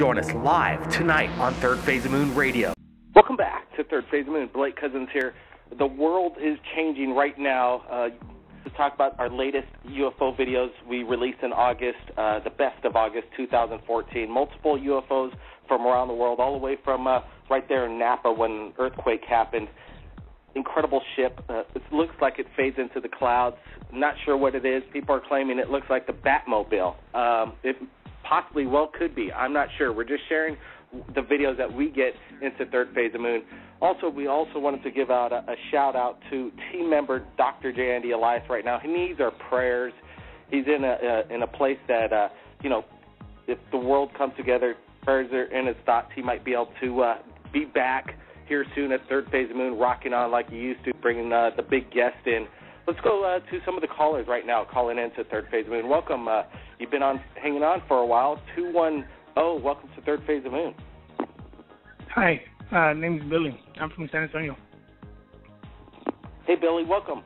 Join us live tonight on Third Phase of Moon Radio. Welcome back to Third Phase of Moon. Blake Cousins here. The world is changing right now. To talk about our latest UFO videos we released in August, the best of August 2014. Multiple UFOs from around the world, all the way from right there in Napa when an earthquake happened. Incredible ship. It looks like it fades into the clouds. Not sure what it is. People are claiming it looks like the Batmobile. It possibly could be. I'm not sure. We're just sharing the videos that we get into Third Phase of Moon. Also, we also wanted to give out a shout-out to team member Dr. J. Andy Elias right now. He needs our prayers. He's in a place that, if the world comes together, prayers are in his thoughts. He might be able to be back here soon at Third Phase of Moon, rocking on like he used to, bringing the big guest in. Let's go to some of the callers right now calling in to Third Phase of Moon. Welcome. You've been hanging on for a while. 210, welcome to Third Phase of Moon. Hi, name's Billy. I'm from San Antonio. Hey, Billy, welcome.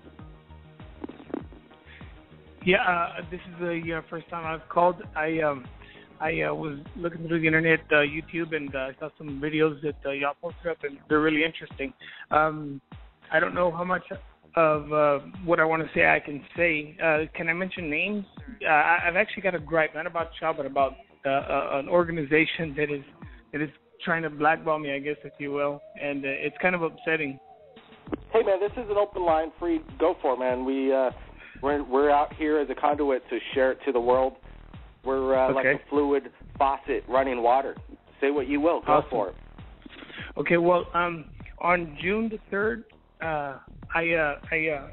Yeah, this is the first time I've called. I was looking through the internet, YouTube, and I saw some videos that y'all posted up, and they're really interesting. I don't know how much of what I want to say I can say. Can I mention names? I've actually got a gripe, not about y'all, but about an organization that is trying to blackball me, I guess, if you will, and it's kind of upsetting. Hey, man, this is an open line. Free, go for it, man. We're out here as a conduit to share it to the world. We're like a fluid faucet running water. Say what you will. Go awesome. for it. Okay, well, on June the 3rd, I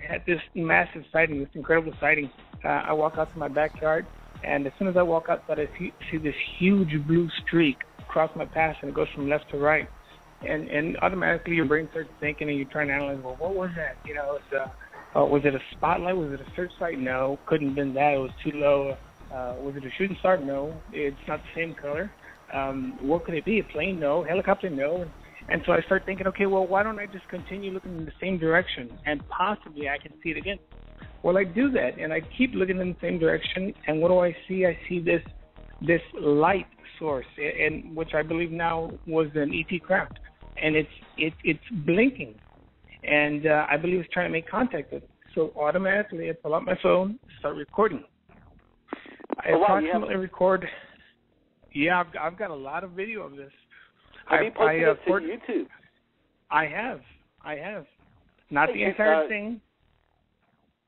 had this massive sighting, this incredible sighting. I walk out to my backyard, and as soon as I walk outside, I see this huge blue streak across my path, and it goes from left to right. And automatically your brain starts thinking, and you're trying to analyze, well, what was that? You know, was it a spotlight? Was it a searchlight? No, couldn't have been that. It was too low. Was it a shooting star? No, it's not the same color. What could it be? A plane? No. Helicopter? No. And so I start thinking, okay, well, why don't I just continue looking in the same direction, and possibly I can see it again. Well, I do that, and I keep looking in the same direction, and what do I see? I see this light source, and which I believe now was an ET craft, and it's blinking, and I believe it's trying to make contact with it. So automatically I pull out my phone, start recording. I approximately record. Yeah, I've got a lot of video of this. Have you posted it to YouTube? I have. Not the entire thing.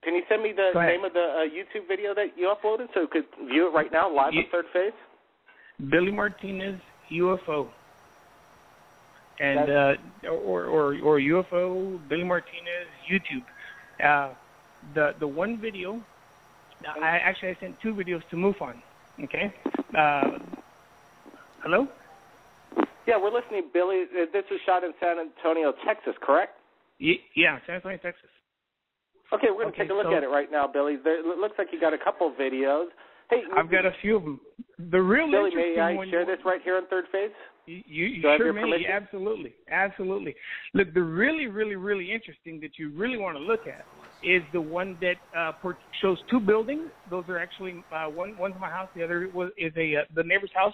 Can you send me the name of the YouTube video that you uploaded so we could view it right now live on Third Phase? Billy Martinez UFO. And or UFO Billy Martinez YouTube. The one video. I sent two videos to MUFON. Okay. Hello. Yeah, we're listening, Billy. This was shot in San Antonio, Texas, correct? Yeah, San Antonio, Texas. Okay, we're going to take a look at it right now, Billy. It looks like you got a couple of videos. Hey, I've got a few of them. The real Billy, interesting may I share this right here on Third Phase? You sure may. Absolutely. Look, the really, really, really interesting that you really want to look at is the one that shows two buildings. Those are actually one's my house, the other is the neighbor's house.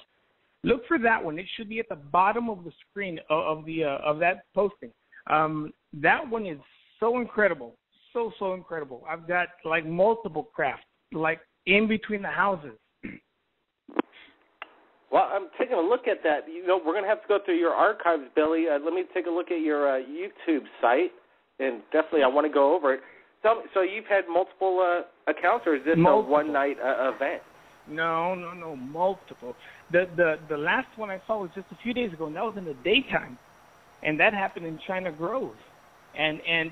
Look for that one. It should be at the bottom of the screen of that posting. That one is so incredible, so incredible. I've got like multiple craft, like in between the houses. Well, I'm taking a look at that. You know, we're going to have to go through your archives, Billy. Let me take a look at your YouTube site, and definitely I want to go over it. So you've had multiple accounts, or is this a one-night event? No, multiple. The last one I saw was just a few days ago, and that was in the daytime, and that happened in China Grove. And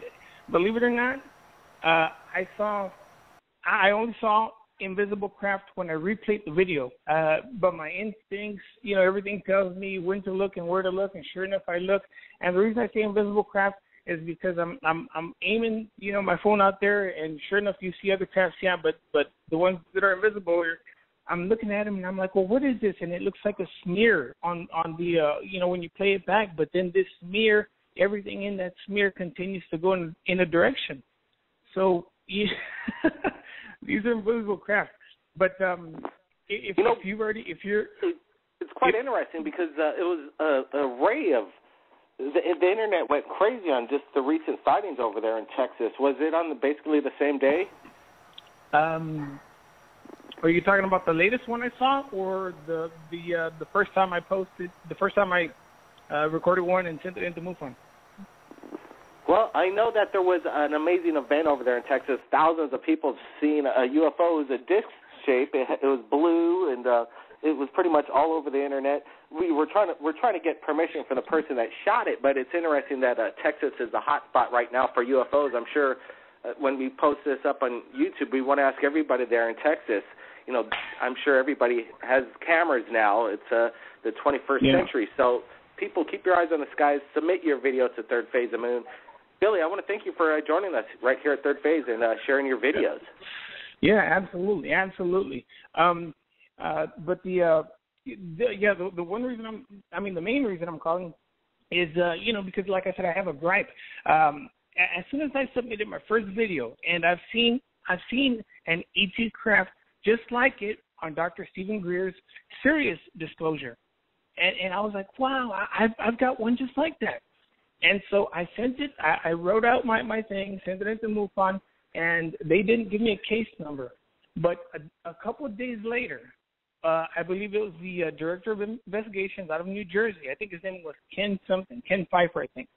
believe it or not, I only saw invisible craft when I replayed the video. But my instincts, everything tells me when to look and where to look, and sure enough, I look. And the reason I say invisible craft is because I'm aiming, my phone out there, and sure enough, you see other crafts, yeah, but the ones that are invisible, I'm looking at them, and I'm like, well, what is this? And it looks like a smear on the, when you play it back, but then this smear, everything in that smear continues to go in a direction. So these are invisible craft. But if you're It's quite interesting because it was an array of the internet went crazy on just the recent sightings over there in Texas. Was it on basically the same day? Are you talking about the latest one I saw, or the first time I posted, the first time I recorded one and sent it into MUFON? Well, I know that there was an amazing event over there in Texas. Thousands of people have seen a UFO. It was a disc shape. It was blue, and it was pretty much all over the internet. We're trying to get permission from the person that shot it, but it's interesting that Texas is the hot spot right now for UFOs. I'm sure when we post this up on YouTube, we want to ask everybody there in Texas. You know, I'm sure everybody has cameras now. It's the 21st century, so people keep your eyes on the skies. Submit your video to Third Phase of Moon. Billy, I want to thank you for joining us right here at Third Phase and sharing your videos. Yeah, absolutely. But the one reason the main reason I'm calling is, because like I said, I have a gripe. As soon as I submitted my first video, and I've seen an ET craft just like it on Dr. Stephen Greer's Sirius disclosure, and I was like, wow, I've got one just like that. And so I sent it. I wrote out my thing, sent it into MUFON, and they didn't give me a case number. But a couple of days later, I believe it was the director of investigations out of New Jersey. I think his name was Ken Pfeiffer, I think.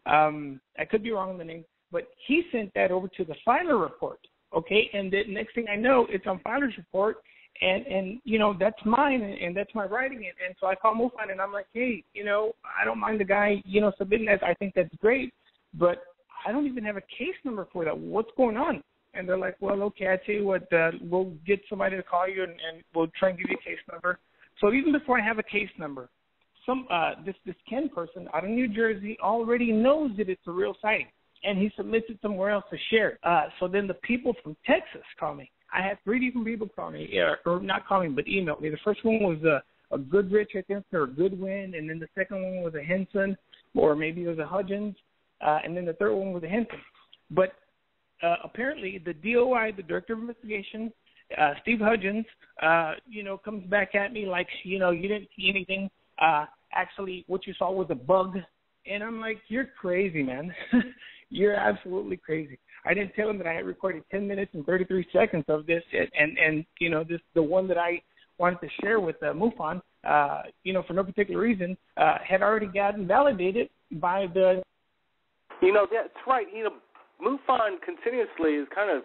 I could be wrong on the name, but he sent that over to the filer report. Okay, and the next thing I know, it's on filer's report, and that's mine, and that's my writing it. And so I call MUFON, and I'm like, hey, I don't mind the guy, submitting that. I think that's great, but I don't even have a case number for that. What's going on? And they're like, well, okay, I tell you what, we'll get somebody to call you, and we'll try and give you a case number. So even before I have a case number, this Ken person out of New Jersey already knows that it's a real sighting, and he submits it somewhere else to share it. So then the people from Texas call me. I had 3 different people call me, or not call me, but email me. The first one was a Goodrich, I think, or a Goodwin, and then the second one was a Henson, or maybe it was a Hudgens, and then the third one was a Henson. But apparently the DOI, the Director of Investigation, Steve Hudgens, comes back at me like, you didn't see anything. Actually, what you saw was a bug. And I'm like, you're crazy, man. You're absolutely crazy. I didn't tell him that I had recorded 10 minutes and 33 seconds of this, and this the one that I wanted to share with MUFON, for no particular reason, had already gotten validated by the... That's right. MUFON continuously is kind of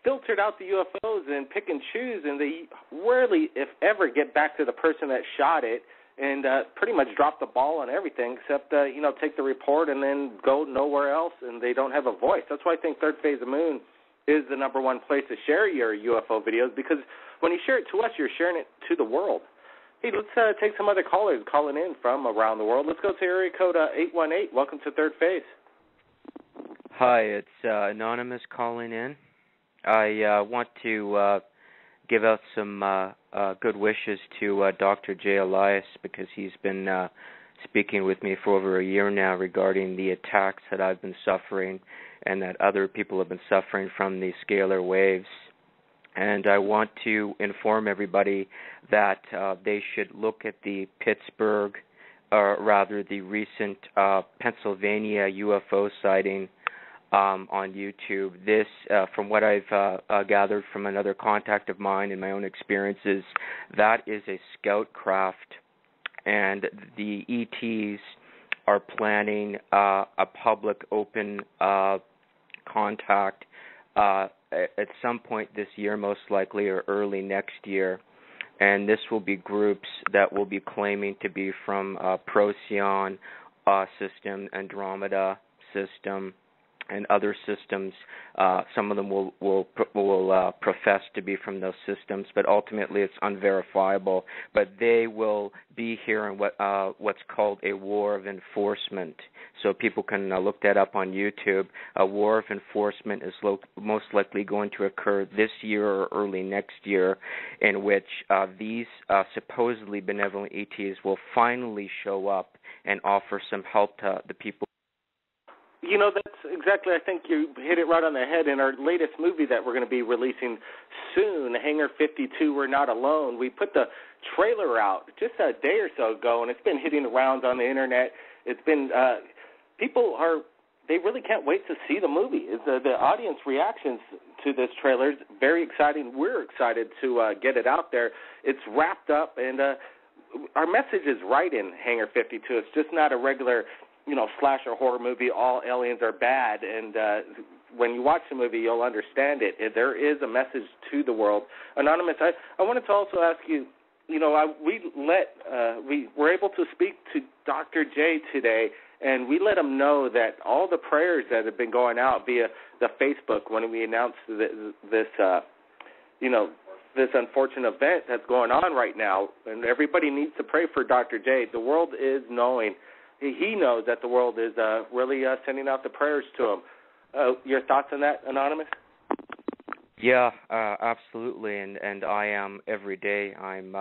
filtered out the UFOs and pick and choose, and they rarely, if ever, get back to the person that shot it and pretty much drop the ball on everything except, take the report and then go nowhere else, and they don't have a voice. That's why I think Third Phase of Moon is the number one place to share your UFO videos, because when you share it to us, you're sharing it to the world. Hey, let's take some other callers calling in from around the world. Let's go to area code 818. Welcome to Third Phase. Hi, it's Anonymous calling in. I want to give out some good wishes to Dr. J. Elias, because he's been speaking with me for over a year now regarding the attacks that I've been suffering and that other people have been suffering from the scalar waves. And I want to inform everybody that they should look at the Pittsburgh, or rather the recent Pennsylvania UFO sighting on YouTube. This, from what I've gathered from another contact of mine and my own experiences, that is a scout craft, and the ETs are planning a public open contact at some point this year, most likely, or early next year. And this will be groups that will be claiming to be from Procyon system, Andromeda system, and other systems. Some of them will profess to be from those systems, but ultimately it's unverifiable. But they will be here in what's called a war of enforcement. So people can look that up on YouTube. A war of enforcement is most likely going to occur this year or early next year, in which these supposedly benevolent ETs will finally show up and offer some help to the people. You know, that's exactly, I think you hit it right on the head. In our latest movie that we're going to be releasing soon, Hangar 52, We're Not Alone, we put the trailer out just a day or so ago, and it's been hitting the rounds on the internet. It's been, they really can't wait to see the movie. The audience reactions to this trailer is very exciting. We're excited to get it out there. It's wrapped up, and our message is right in Hangar 52. It's just not a regular, slasher horror movie, all aliens are bad, and when you watch the movie, you'll understand it. There is a message to the world. Anonymous, I wanted to also ask you, we were able to speak to Dr. J today, and we let him know that all the prayers that have been going out via the Facebook when we announced this unfortunate event that's going on right now, and everybody needs to pray for Dr. J. The world is knowing. He knows that the world is really sending out the prayers to him. Your thoughts on that, Anonymous? Yeah, absolutely, and I am every day. I'm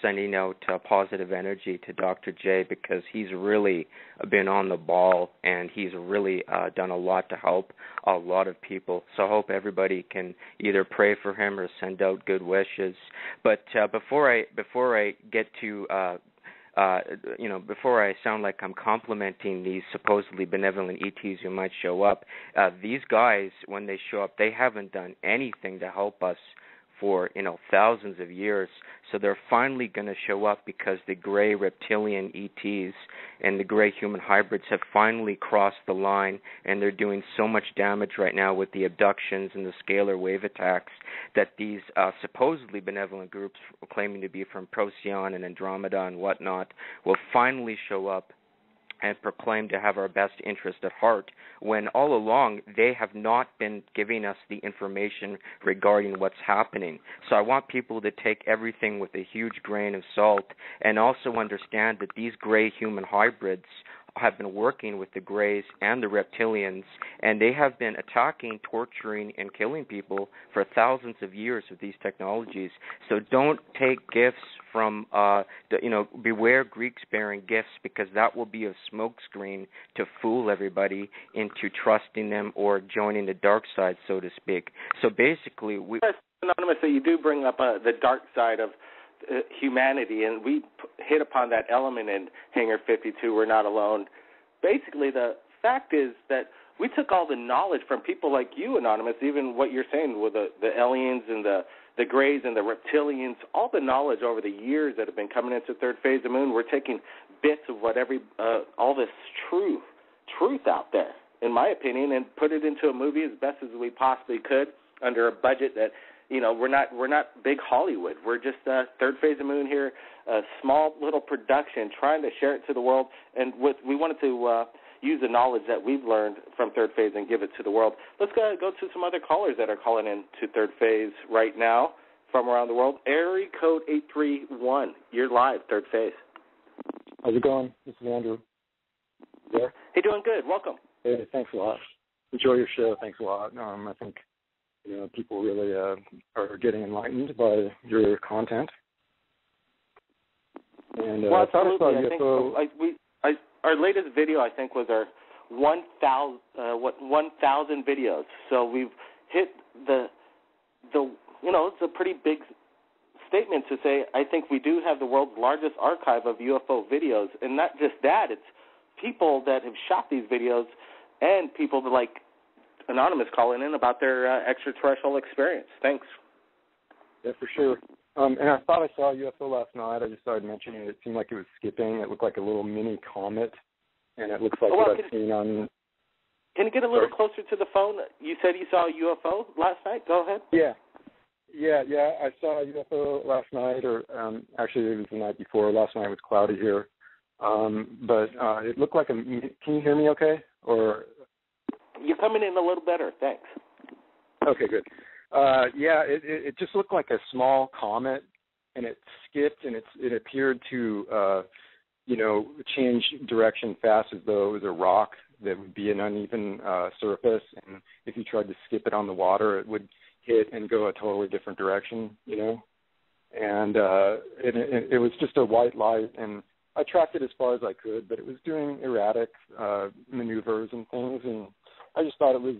sending out positive energy to Dr. J because he's really been on the ball and he's really done a lot to help a lot of people. So I hope everybody can either pray for him or send out good wishes. But before I get to before I sound like I'm complimenting these supposedly benevolent ETs who might show up, these guys, when they show up, they haven't done anything to help us for, thousands of years. So they're finally going to show up because the gray reptilian ETs and the gray human hybrids have finally crossed the line, and they're doing so much damage right now with the abductions and the scalar wave attacks that these supposedly benevolent groups claiming to be from Procyon and Andromeda and whatnot will finally show up and proclaim to have our best interest at heart, when all along they have not been giving us the information regarding what's happening. So I want people to take everything with a huge grain of salt and also understand that these gray human hybrids have been working with the grays and the reptilians, and they have been attacking, torturing, and killing people for thousands of years with these technologies. So don't take gifts from, beware Greeks bearing gifts, because that will be a smokescreen to fool everybody into trusting them or joining the dark side, so to speak. So basically, Anonymous, that you do bring up the dark side of humanity, and we hit upon that element in Hangar 52, We're Not Alone. Basically, the fact is that we took all the knowledge from people like you, Anonymous, even what you're saying with the aliens and the grays and the reptilians, all the knowledge over the years that have been coming into third phase of the moon. We're taking bits of what all this truth out there, in my opinion, and put it into a movie as best as we possibly could under a budget that, we're not big Hollywood. We're just third phase of the moon here, a small little production trying to share it to the world. And we wanted to use the knowledge that we've learned from third phase and give it to the world. Let's go to some other callers that are calling in to third phase right now from around the world. Area code 831. You're live, third phase. How's it going? This is Andrew. Yeah. Hey, doing good. Welcome. Hey, thanks a lot. Enjoy your show. Thanks a lot. I think people really are getting enlightened by your content. And well, absolutely. I think our latest video, I think, was our 1,000 videos. So we've hit it's a pretty big statement to say. I think we do have the world's largest archive of UFO videos, and not just that. It's people that have shot these videos and people that like Anonymous calling in about their extraterrestrial experience. Thanks. Yeah, for sure. And I thought I saw a UFO last night. I just started mentioning it. It seemed like it was skipping. It looked like a little mini comet, and it looks like what I've seen on... Can you get a little closer to the phone? You said you saw a UFO last night. Go ahead. Yeah. I saw a UFO last night, or actually it was the night before. Last night was cloudy here. But it looked like can you hear me okay? Or... You're coming in a little better. Thanks. Okay, good. It just looked like a small comet, and it skipped, and it appeared to, change direction fast, as though it was a rock that would be an uneven surface, and if you tried to skip it on the water, it would hit and go a totally different direction, And it was just a white light, and I tracked it as far as I could, but it was doing erratic maneuvers and things, and I just thought it was,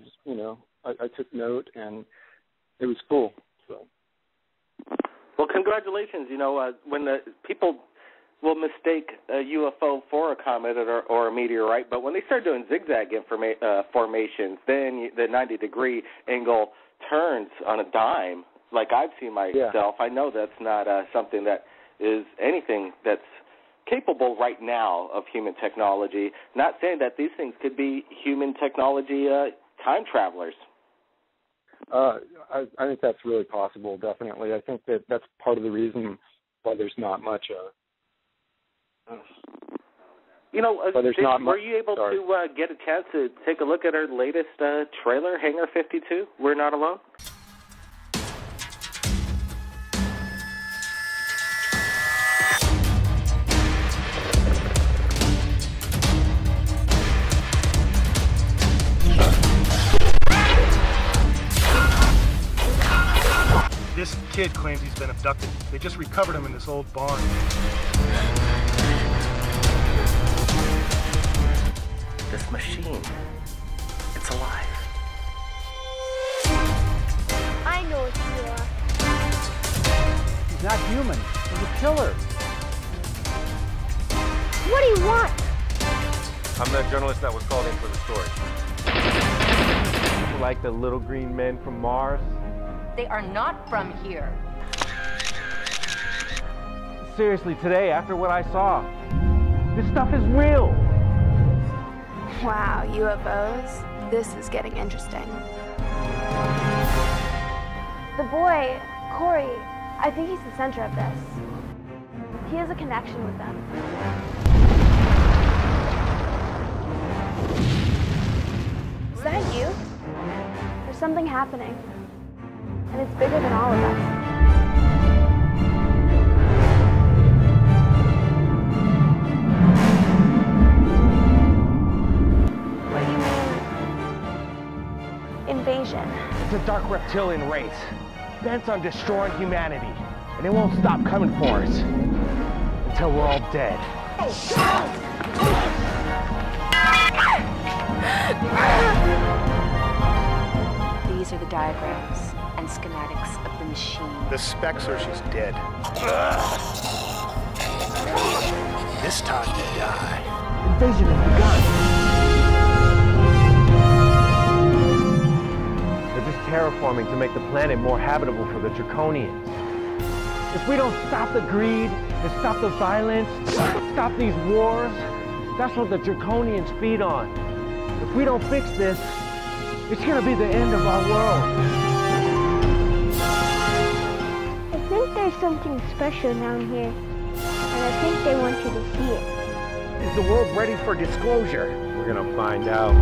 I took note, and it was cool. So. Well, congratulations. When the people will mistake a UFO for a comet or a meteorite, but when they start doing zigzag formations, then the 90-degree angle turns on a dime, like I've seen myself. I know that's not something that is anything that's capable right now of human technology. Not saying that these things could be human technology time travelers. I think that's really possible, definitely. I think that's part of the reason why there's not much. Were you able to get a chance to take a look at our latest trailer, Hangar 52, We're Not Alone? This kid claims he's been abducted. They just recovered him in this old barn. This machine, it's alive. I know what you are. He's not human. He's a killer. What do you want? I'm the journalist that was called in for the story. Like the little green men from Mars? They are not from here. Seriously, today, after what I saw, this stuff is real. Wow, UFOs? This is getting interesting. The boy, Corey, I think he's the center of this. He has a connection with them. Is that you? There's something happening. And it's bigger than all of us. What do you mean, invasion? It's a dark reptilian race, bent on destroying humanity. And it won't stop coming for us until we're all dead. These are the diagrams and schematics of the machine. The specs are she's dead. This time to die. Invasion has begun. They're just terraforming to make the planet more habitable for the Draconians. If we don't stop the greed and stop the violence, stop these wars, that's what the Draconians feed on. If we don't fix this, it's gonna be the end of our world. I think there's something special down here, and I think they want you to see it. Is the world ready for disclosure? We're gonna find out.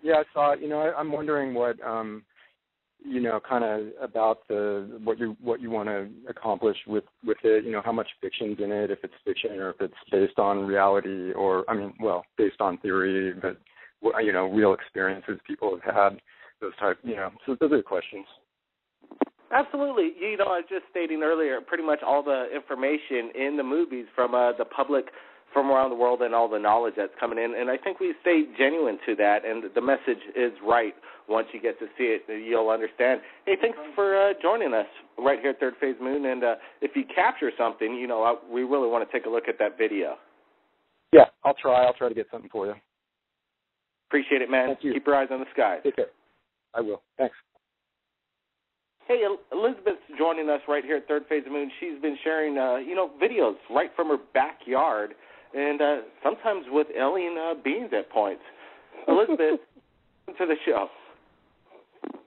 Yeah, I saw it. I'm wondering what, kind of about what you want to accomplish with it. How much fiction's in it, if it's fiction or if it's based on reality, or based on theory, but real experiences people have had. Those type, So those are the questions. Absolutely. I was just stating earlier, pretty much all the information in the movies from the public from around the world and all the knowledge that's coming in. And I think we stay genuine to that, and the message is right. Once you get to see it, you'll understand. Hey, thanks for joining us right here at Third Phase Moon. And if you capture something, we really want to take a look at that video. Yeah, I'll try to get something for you. Appreciate it, man. Thank you. Keep your eyes on the skies. Take care. I will. Thanks. Hey, Elizabeth's joining us right here at Third Phase Moon. She's been sharing, videos right from her backyard, and sometimes with alien beings at points. Elizabeth, welcome to the show.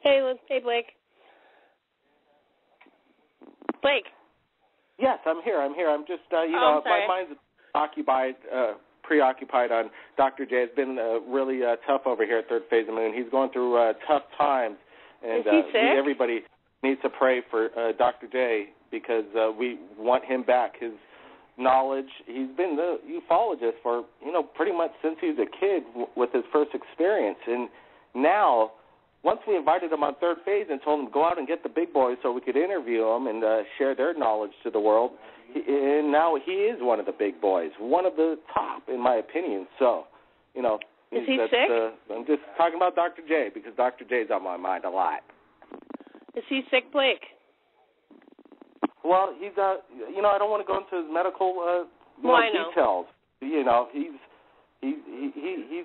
Hey, Blake. Blake. Yes, I'm here. I'm just, I'm sorry. my mind's preoccupied on Dr. J. It's been really tough over here at Third Phase of Moon. He's going through tough times, and Is he sick? everybody needs to pray for Dr. J because we want him back. His knowledge. He's been the ufologist for, pretty much since he was a kid with his first experience. And now, once we invited him on Third Phase and told him to go out and get the big boys so we could interview them and share their knowledge to the world, and now he is one of the big boys, one of the top, in my opinion. So, is he sick? I'm just talking about Dr. J because Dr. J's on my mind a lot. Is he sick, Blake? Well, he's I don't want to go into his medical details. He's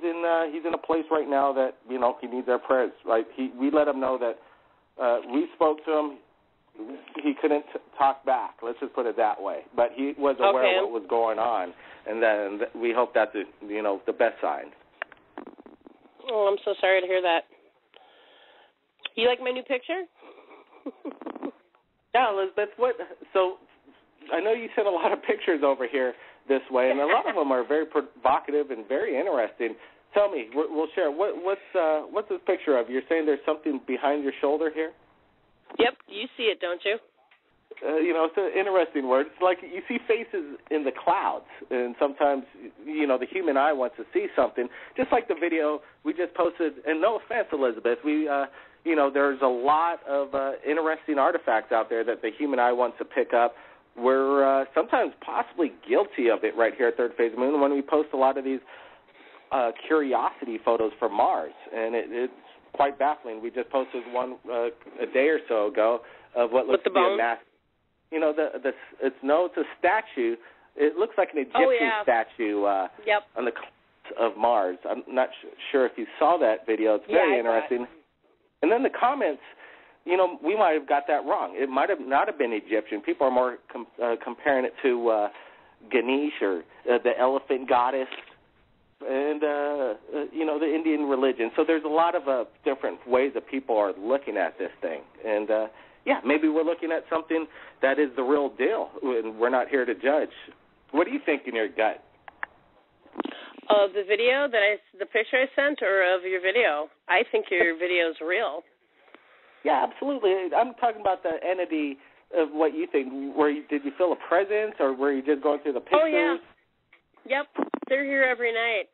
in a place right now that he needs our prayers. Right? We let him know that we spoke to him. He couldn't talk back. Let's just put it that way. But he was aware of what was going on, and then we hope that's the best sign. Oh, I'm so sorry to hear that. You like my new picture? Yeah, Elizabeth. So I know you sent a lot of pictures over here this way, and a lot of them are very provocative and very interesting. Tell me, we'll share. What's this picture of? You're saying there's something behind your shoulder here? Yep, you see it, don't you? It's an interesting word. It's like you see faces in the clouds, and sometimes, the human eye wants to see something. Just like the video we just posted, and no offense, Elizabeth, there's a lot of interesting artifacts out there that the human eye wants to pick up. We're sometimes possibly guilty of it right here at Third Phase Moon when we post a lot of these curiosity photos from Mars, and it's quite baffling. We just posted one a day or so ago of what looks to be a mass. It's a statue. It looks like an Egyptian statue on the cliffs of Mars. I'm not sure if you saw that video. It's very interesting. And then the comments, we might have got that wrong. It might have not have been Egyptian. People are more comparing it to Ganesh or the elephant goddess and, the Indian religion. So there's a lot of different ways that people are looking at this thing. And, maybe we're looking at something that is the real deal, and we're not here to judge. What do you think in your gut? Of the video the picture I sent, or of your video? I think your video is real. Yeah, absolutely. I'm talking about the entity of what you think. Did you feel a presence, or were you just going through the pictures? Oh, yeah. Yep, they're here every night.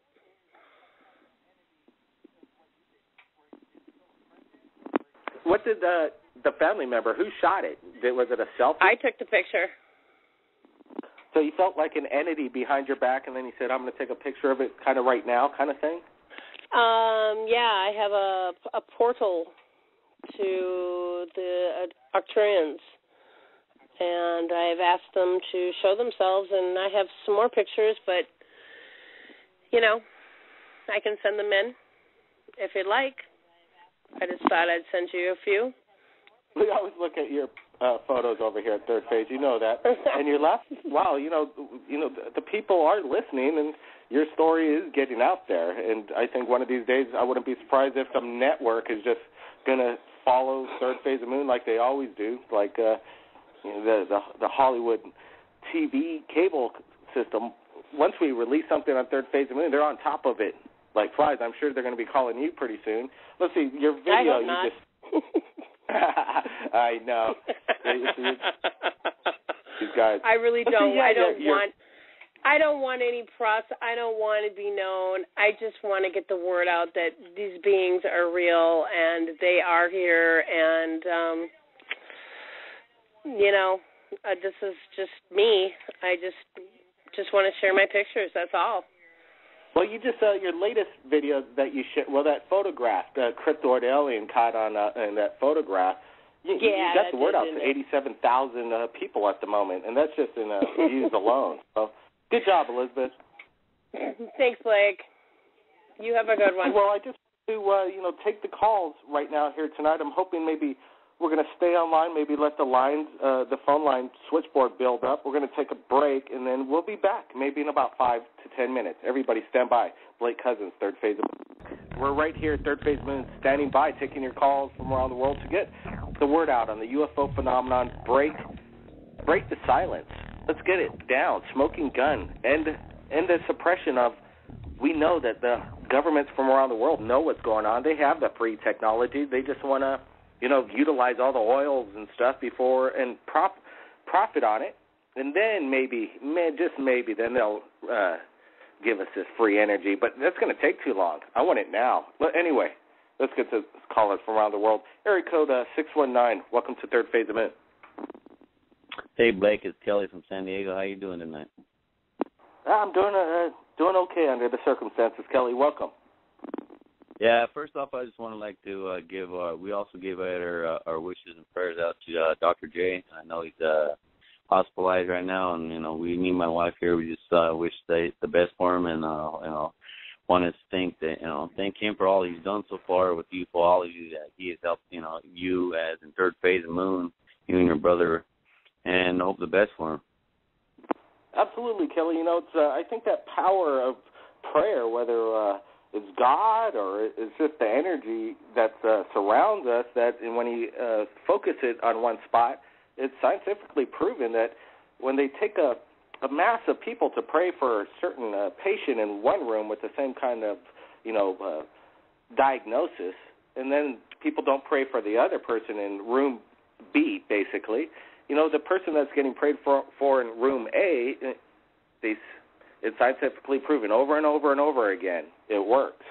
What did the family member, who shot it? Was it a selfie? I took the picture. So you felt like an entity behind your back, and then you said, I'm going to take a picture of it kind of right now kind of thing? I have a portal to the Arcturians, and I've asked them to show themselves, and I have some more pictures, but, I can send them in if you'd like. I just thought I'd send you a few. We always look at your photos over here at Third Phase. You know that. And you're laughing. Wow, the people are listening, and your story is getting out there. And I think one of these days I wouldn't be surprised if some network is just going to follow Third Phase of Moon like they always do, like the Hollywood TV cable system. Once we release something on Third Phase of Moon, they're on top of it like flies. I'm sure they're going to be calling you pretty soon. Let's see, your video. I hope not. I know. These guys. I really don't. I don't want any process. I don't want to be known. I just want to get the word out that these beings are real and they are here. And this is just me. I just want to share my pictures. That's all. Well, you just your latest video that you shared. Well, that photograph, the cryptoid alien caught on in that photograph. You got the word out to 87,000 people at the moment, and that's just in views alone. So, good job, Elizabeth. Thanks, Blake. You have a good one. Well, I just want to take the calls right now here tonight. I'm hoping maybe we're going to stay online, maybe let the phone line switchboard build up. We're going to take a break, and then we'll be back maybe in about 5 to 10 minutes. Everybody stand by. Blake Cousins, Third Phase of Moon. We're right here at Third Phase of Moon, standing by, taking your calls from around the world to get the word out on the UFO phenomenon. Break the silence. Let's get it down. Smoking gun. And the suppression of, we know that the governments from around the world know what's going on. They have the free technology. They just want to utilize all the oils and stuff before and profit on it. And then maybe, just maybe, then they'll give us this free energy. But that's going to take too long. I want it now. But anyway, let's get to callers from around the world. Area code 619. Welcome to Third Phase of Moon. Hey, Blake, it's Kelly from San Diego. How you doing tonight? I'm doing okay under the circumstances. Kelly, welcome. Yeah, first off, I just want to give we also gave out our wishes and prayers out to Dr. J. I know he's hospitalized right now, and me and my wife here, we just wish the best for him, and want to thank him for all he's done so far with ufology. That he has helped you as in Third Phase of Moon, you and your brother, and hope the best for him. Absolutely, Kelly. It's I think that power of prayer, whether it's God or it's just the energy that surrounds us, that when you focus it on one spot, it's scientifically proven that when they take a mass of people to pray for a certain patient in one room with the same kind of, diagnosis, and then people don't pray for the other person in room B, basically, the person that's getting prayed for in room A, it's scientifically proven over and over and over again. It works.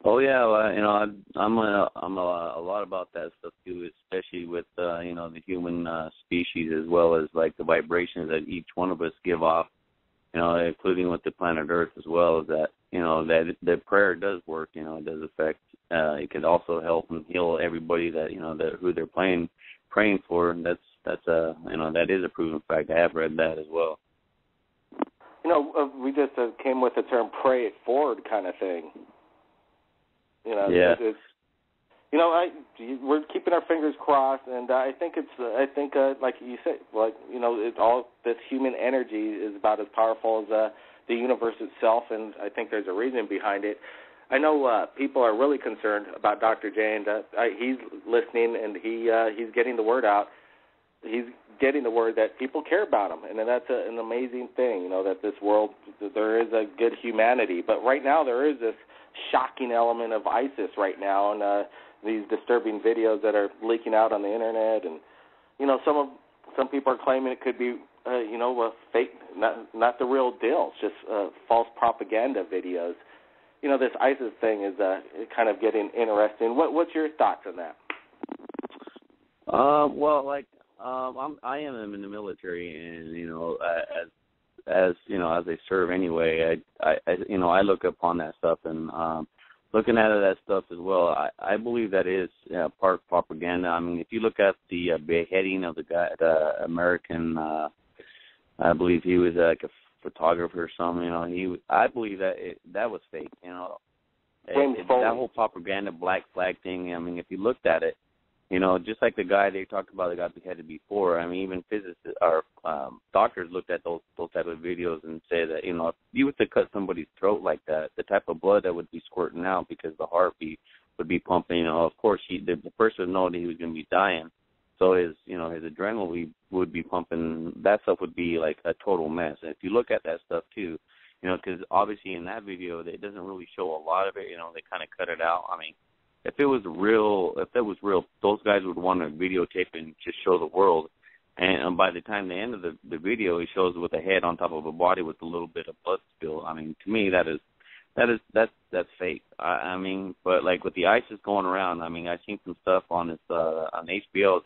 Oh yeah, well, I'm a lot about that stuff too, especially with the human species, as well as like the vibrations that each one of us give off, including with the planet Earth as well. That that prayer does work. It does affect. It can also help and heal everybody that who they're praying for. And that is a proven fact. I have read that as well. We just came with the term "pray it forward" kind of thing. Yeah. We're keeping our fingers crossed, and I think like you said, all this human energy is about as powerful as the universe itself, and I think there's a reason behind it. I know people are really concerned about Dr. J, and he's listening, and he's getting the word out. He's getting the word that people care about him, and that's an amazing thing, that this world, there is a good humanity. But right now there is this shocking element of ISIS right now, and these disturbing videos that are leaking out on the internet, and some people are claiming it could be a fake, not the real deal. It's just false propaganda videos. This ISIS thing is kind of getting interesting. What's your thoughts on that? I am in the military, and as I serve anyway, I look upon that stuff, and looking at that stuff as well, I believe that is part propaganda. I mean, if you look at the beheading of the guy, the American, I believe he was like a photographer or something. I believe that was fake. That whole propaganda black flag thing. I mean, if you looked at it, just like the guy they talked about that got beheaded before. I mean, even physicists or doctors looked at those type of videos and say that if you were to cut somebody's throat like that, the type of blood that would be squirting out because the heartbeat would be pumping. Of course, the person would know that he was going to be dying, so his adrenaline would be pumping. That stuff would be like a total mess. And if you look at that stuff too, because obviously in that video it doesn't really show a lot of it. They kind of cut it out. I mean, if it was real, those guys would want to videotape and just show the world. And by the time the end of the video, he shows with a head on top of a body with a little bit of blood spill. I mean, to me, that's fake. I mean, but like with the ISIS going around, I mean, I've seen some stuff on this on HBO.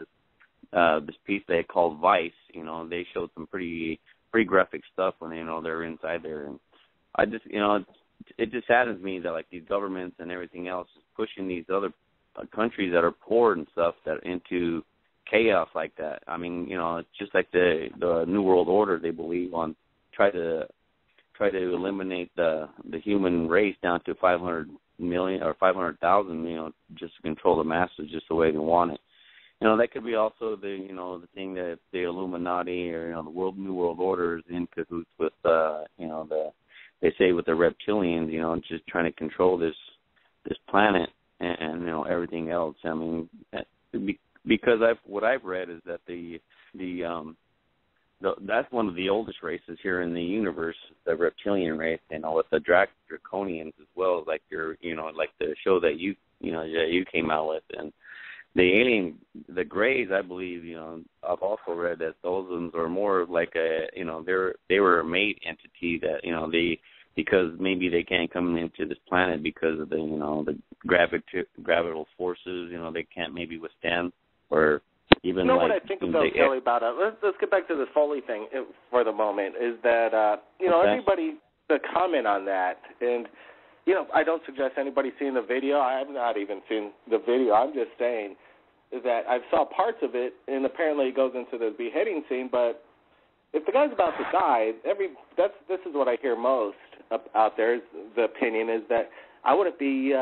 This piece they called Vice. They showed some pretty graphic stuff when they're inside there, and I just it just saddens me that like these governments and everything else is pushing these other countries that are poor and stuff that into chaos like that. I mean, it's just like the New World Order. They believe on try to eliminate the human race down to 500 million or 500,000. Just to control the masses just the way they want it. That could be also the thing that the Illuminati or the New World Order is in cahoots with they say with the reptilians, just trying to control this planet and everything else. I mean, because what I've read is that that's one of the oldest races here in the universe, the reptilian race, with the draconians as well, like like the show that you came out with, and the Greys, I believe, I've also read that those ones are more like they were a made entity that, because maybe they can't come into this planet because of the gravitational forces, they can't maybe withstand, or even what I think about Kelly about it. Let's get back to the Foley thing for the moment. Is that everybody to comment on that, and I don't suggest anybody seeing the video. I have not even seen the video. I'm just saying that I saw parts of it, and apparently it goes into the beheading scene. But if the guy's about to die, this is what I hear most out there. The opinion is that I wouldn't be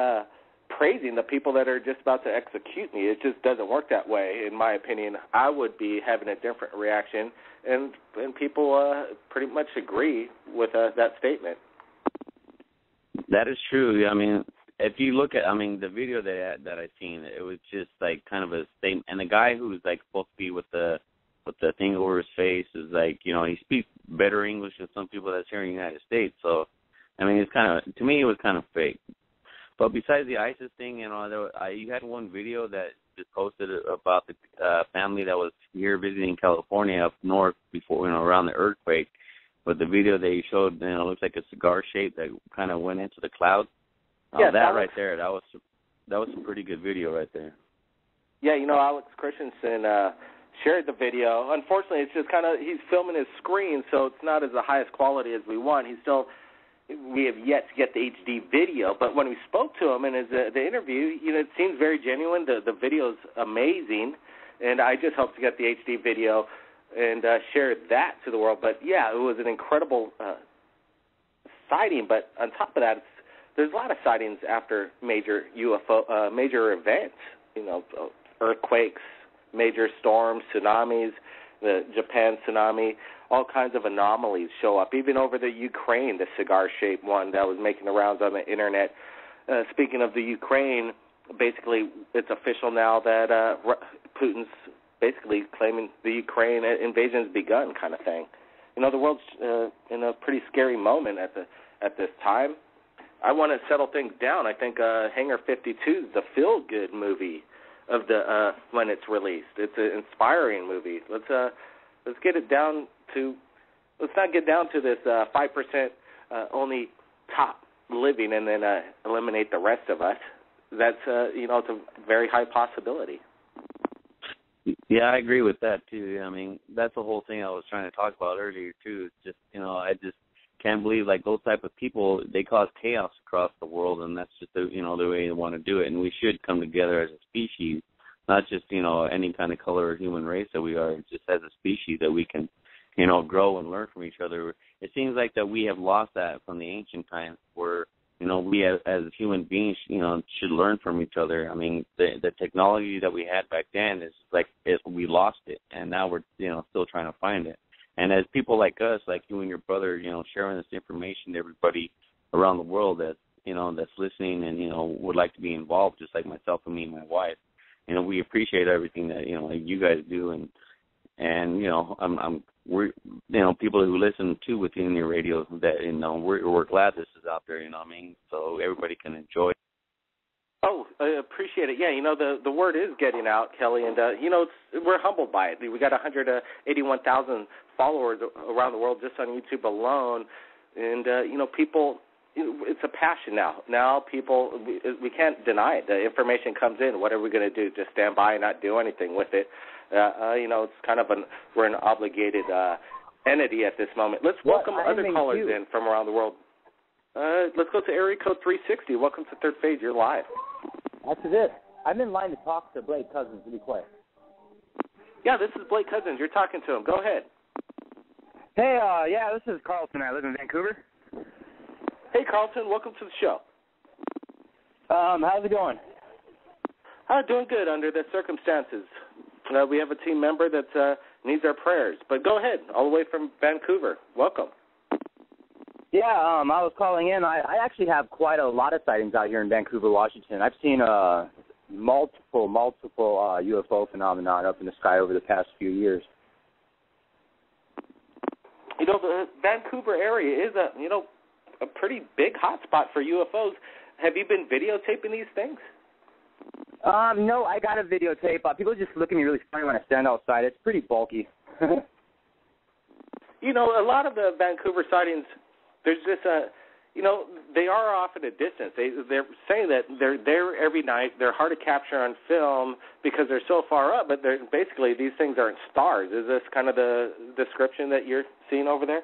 praising the people that are just about to execute me. It just doesn't work that way, in my opinion. I would be having a different reaction, and people pretty much agree with that statement. That is true. I mean, if you look at, the video that I seen, it was just like kind of a statement. And the guy who's like supposed to be with the thing over his face is like, he speaks better English than some people that's here in the United States. So, it's kind of, to me, it was kind of fake. But besides the ISIS thing, you had one video that just posted about the family that was here visiting California up north before, around the earthquake. But the video they showed, looks like a cigar shape that kind of went into the clouds. Yeah, that right there, that was some pretty good video right there. Yeah, Alex Christensen shared the video. Unfortunately, it's just he's filming his screen, so it's not as the highest quality as we want. We have yet to get the HD video, but when we spoke to him in the interview, it seems very genuine. The video's amazing, and I just hope to get the HD video and share that to the world. But yeah, it was an incredible sighting. But on top of that, there's a lot of sightings after major UFO major events. Earthquakes, major storms, tsunamis, the Japan tsunami. All kinds of anomalies show up, even over the Ukraine, the cigar-shaped one that was making the rounds on the Internet. Speaking of the Ukraine, basically it's official now that Putin's basically claiming the Ukraine invasion's begun, kind of thing. The world's in a pretty scary moment at this time. I want to settle things down. I think Hangar 52 is the feel-good movie of the when it's released. It's an inspiring movie. Let's get it down to. Let's not get down to this 5% only top living and then eliminate the rest of us. That's it's a very high possibility. Yeah, I agree with that too. That's the whole thing I was trying to talk about earlier too. It's just I just can't believe like those type of people, they cause chaos across the world, and that's just the way they want to do it. And we should come together as a species, not just any kind of color or human race that we are, just as a species that we can grow and learn from each other. It seems like that we have lost that from the ancient times, where we as human beings should learn from each other. The technology that we had back then is like we lost it, and now we're still trying to find it. And as people like us, like you and your brother, sharing this information to everybody around the world that's listening and would like to be involved, just like myself and me and my wife. We appreciate everything that you guys do, and we're people who listen to within your radios that we're glad this is out there. So everybody can enjoy it. Oh, I appreciate it. Yeah, the word is getting out, Kelly, and we're humbled by it. We got 181,000 followers around the world just on YouTube alone, and people. It's a passion now. Now people, we can't deny it. The information comes in. What are we going to do? Just stand by and not do anything with it? It's kind of we're an obligated entity at this moment. Let's welcome other callers in from around the world. Let's go to area code 360. Welcome to Third Phase. You're live. That's it. I'm in line to talk to Blake Cousins. To be quick. Yeah, this is Blake Cousins. You're talking to him. Go ahead. Hey, this is Carlton. I live in Vancouver. Hey, Carlton. Welcome to the show. How's it going? Doing good under the circumstances. We have a team member that needs our prayers. But go ahead, all the way from Vancouver. Welcome. Yeah, I was calling in. I actually have quite a lot of sightings out here in Vancouver, Washington. I've seen multiple UFO phenomenon up in the sky over the past few years. The Vancouver area is a pretty big hotspot for UFOs. Have you been videotaping these things? No, I got a videotape. People just look at me really funny when I stand outside. It's pretty bulky. You know, a lot of the Vancouver sightings, there's just they are off at a distance. They're saying that they're there every night. They're hard to capture on film because they're so far up, but basically these things aren't stars. Is this kind of the description that you're seeing over there?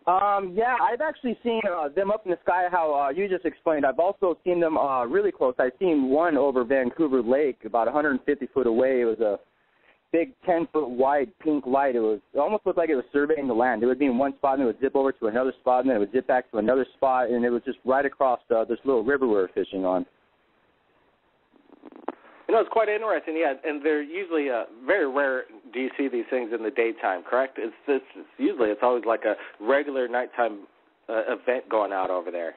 Yeah, I've actually seen them up in the sky, how you just explained. I've also seen them really close. I've seen one over Vancouver Lake, about 150 foot away. It was a big 10-foot wide pink light. It almost looked like it was surveying the land. It would be in one spot, and it would zip over to another spot, and then it would zip back to another spot, and it was just right across this little river we were fishing on. You know, it's quite interesting, yeah, and they're usually very rare. Do you see these things in the daytime, correct? It's always like a regular nighttime event going out over there.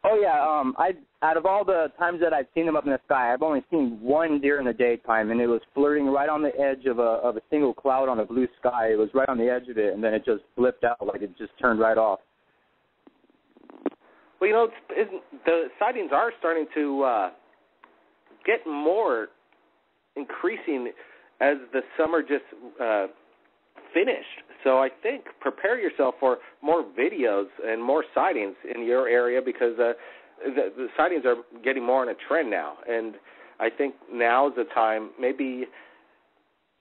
Oh, yeah, out of all the times that I've seen them up in the sky, I've only seen one deer in the daytime, and it was flirting right on the edge of a single cloud on a blue sky. It was right on the edge of it, and then it just flipped out, like it just turned right off. Well, you know, the sightings are starting to get more increasing as the summer just finished. So I think prepare yourself for more videos and more sightings in your area because the sightings are getting more on a trend now. And I think now is the time, maybe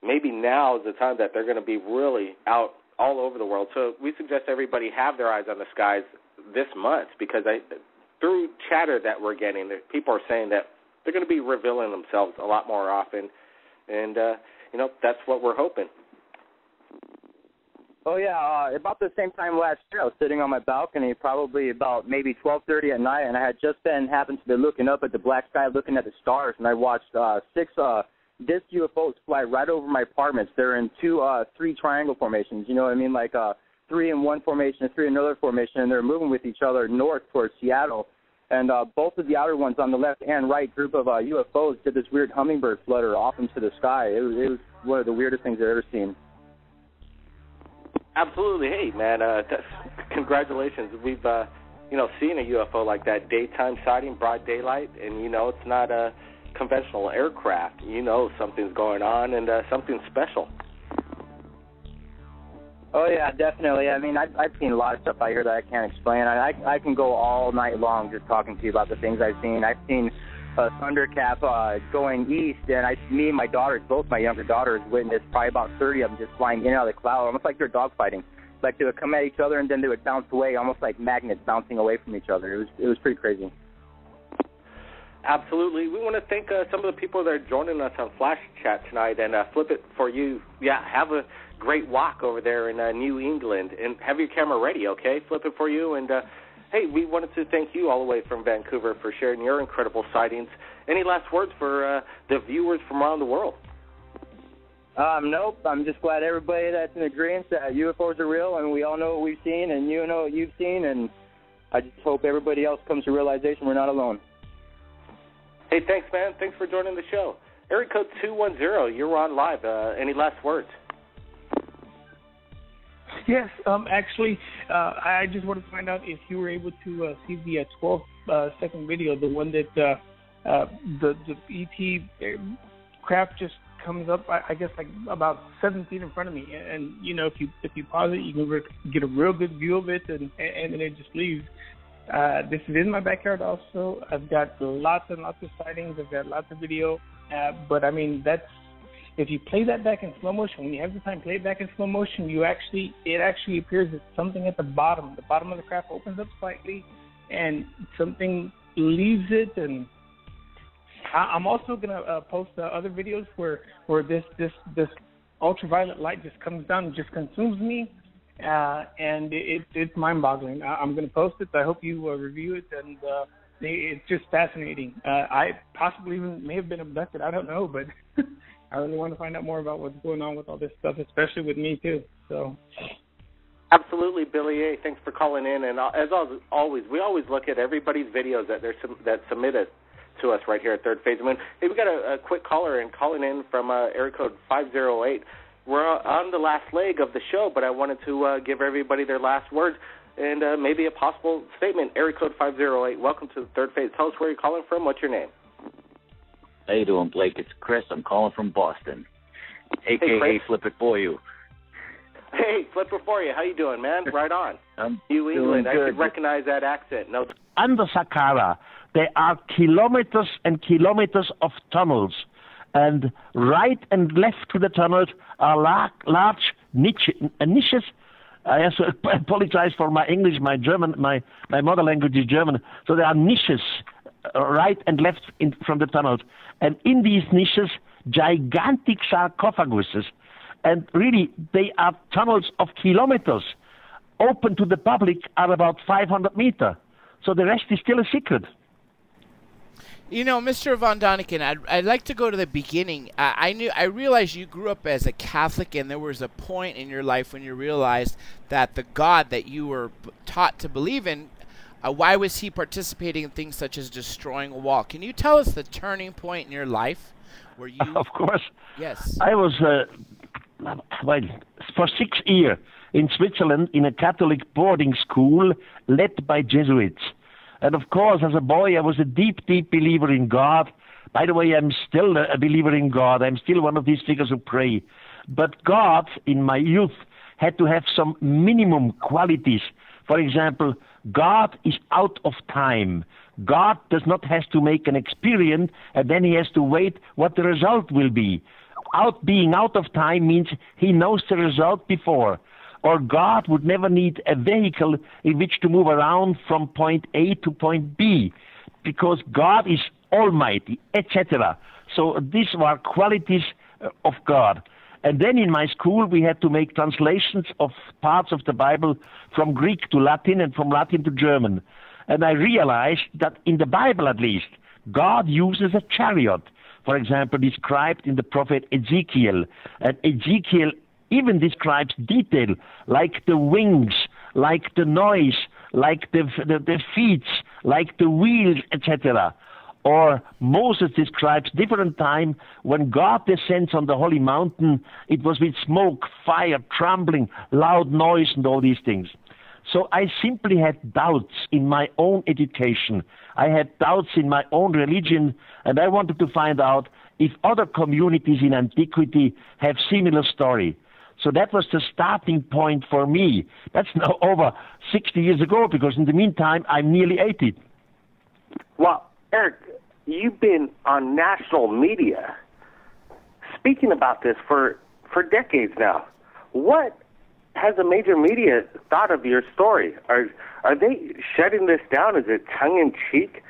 now is the time that they're going to be really out all over the world. So we suggest everybody have their eyes on the skies this month because through chatter that we're getting, people are saying that they're going to be revealing themselves a lot more often. And, that's what we're hoping. Oh, yeah, about the same time last year, I was sitting on my balcony probably about maybe 12:30 at night, and I had just happened to be looking up at the black sky, looking at the stars, and I watched 6 disc UFOs fly right over my apartments. They're in 3 triangle formations, you know what I mean, like 3 in one formation and 3 in another formation, and they're moving with each other north towards Seattle. And both of the outer ones on the left and right group of UFOs did this weird hummingbird flutter off into the sky. It was one of the weirdest things I've ever seen. Absolutely. Hey, man, congratulations. We've, seen a UFO like that, daytime sighting, broad daylight, and, it's not a conventional aircraft. Something's going on and something special. Oh, yeah, definitely. I mean, I've seen a lot of stuff out here that I can't explain. I can go all night long just talking to you about the things I've seen. I've seen a thundercap going east, and me and my daughters, both my younger daughters, witnessed probably about 30 of them just flying in and out of the cloud, almost like they're dogfighting. Like they would come at each other, and then they would bounce away, almost like magnets bouncing away from each other. It was pretty crazy. Absolutely. We want to thank some of the people that are joining us on Flash Chat tonight, and flip it for you. Yeah, have a great walk over there in New England, and have your camera ready, okay? Flip it for you, and hey, we wanted to thank you all the way from Vancouver for sharing your incredible sightings. Any last words for the viewers from around the world? Nope. I'm just glad everybody that's in agreement that UFOs are real, and we all know what we've seen, and you know what you've seen, and I just hope everybody else comes to realization we're not alone. Hey, thanks, man. Thanks for joining the show. Area code 210, you're on live. Any last words? Yes, actually, I just wanted to find out if you were able to see the 12-second video, the one that the ET craft just comes up, I guess, like about 7 feet in front of me, and if you pause it, you can get a real good view of it, and then it just leaves. This is in my backyard also. I've got lots and lots of sightings. I've got lots of video, but I mean if you play that back in slow motion, when you have the time, play it back in slow motion. It actually appears that something at the bottom of the craft opens up slightly, and something leaves it. And I'm also gonna post other videos where this ultraviolet light just comes down and just consumes me, and it's mind-boggling. I'm gonna post it. I hope you review it, and it's just fascinating. I possibly even may have been abducted. I don't know, but. I really want to find out more about what's going on with all this stuff, especially with me, too. So, absolutely, Billy A. Thanks for calling in. And as always, we always look at everybody's videos that submitted to us right here at Third Phase of the Moon. Hey, we got a quick caller calling in from area code 508. We're on the last leg of the show, but I wanted to give everybody their last words. and maybe a possible statement. Area code 508. Welcome to the Third Phase. Tell us where you're calling from. What's your name? How you doing, Blake? It's Chris. I'm calling from Boston, a.k.a. Flip It For You. Hey, Flip It For You. How you doing, man? Right on. I'm New England. I could recognize that accent. No. Under Saqqara, there are kilometers and kilometers of tunnels, and right and left to the tunnels are large niches. I have to apologize for my English, my German, my mother language is German. So there are niches right and left from the tunnels. And in these niches, gigantic sarcophaguses. And really, they are tunnels of kilometers. Open to the public are about 500 meters. So the rest is still a secret. You know, Mr. Von Daniken, I'd like to go to the beginning. I realized you grew up as a Catholic, and there was a point in your life when you realized that the God that you were taught to believe in, why was he participating in things such as destroying a wall? Can you tell us the turning point in your life where you... Of course. Yes. I was, for 6 years in Switzerland in a Catholic boarding school led by Jesuits. And of course, as a boy, I was a deep, deep believer in God. By the way, I'm still a believer in God. I'm still one of these figures who pray. But God, in my youth, had to have some minimum qualities. For example, God is out of time. God does not have to make an experience, and then he has to wait what the result will be. Being out of time means he knows the result before. Or God would never need a vehicle in which to move around from point A to point B, because God is almighty, etc. So these were qualities of God. And then in my school we had to make translations of parts of the Bible from Greek to Latin and from Latin to German. And I realized that in the Bible at least, God uses a chariot, for example, described in the prophet Ezekiel. And Ezekiel even describes detail, like the wings, like the noise, like the feet, like the wheels, etc. Or Moses describes different time when God descends on the holy mountain. It was with smoke, fire, trembling, loud noise, and all these things. So I simply had doubts in my own education. I had doubts in my own religion, and I wanted to find out if other communities in antiquity have similar story. So that was the starting point for me. That's now over 60 years ago, because in the meantime, I'm nearly 80. Well, Eric, you've been on national media speaking about this for decades now. What has the major media thought of your story? Are they shutting this down? Is it tongue-in-cheek?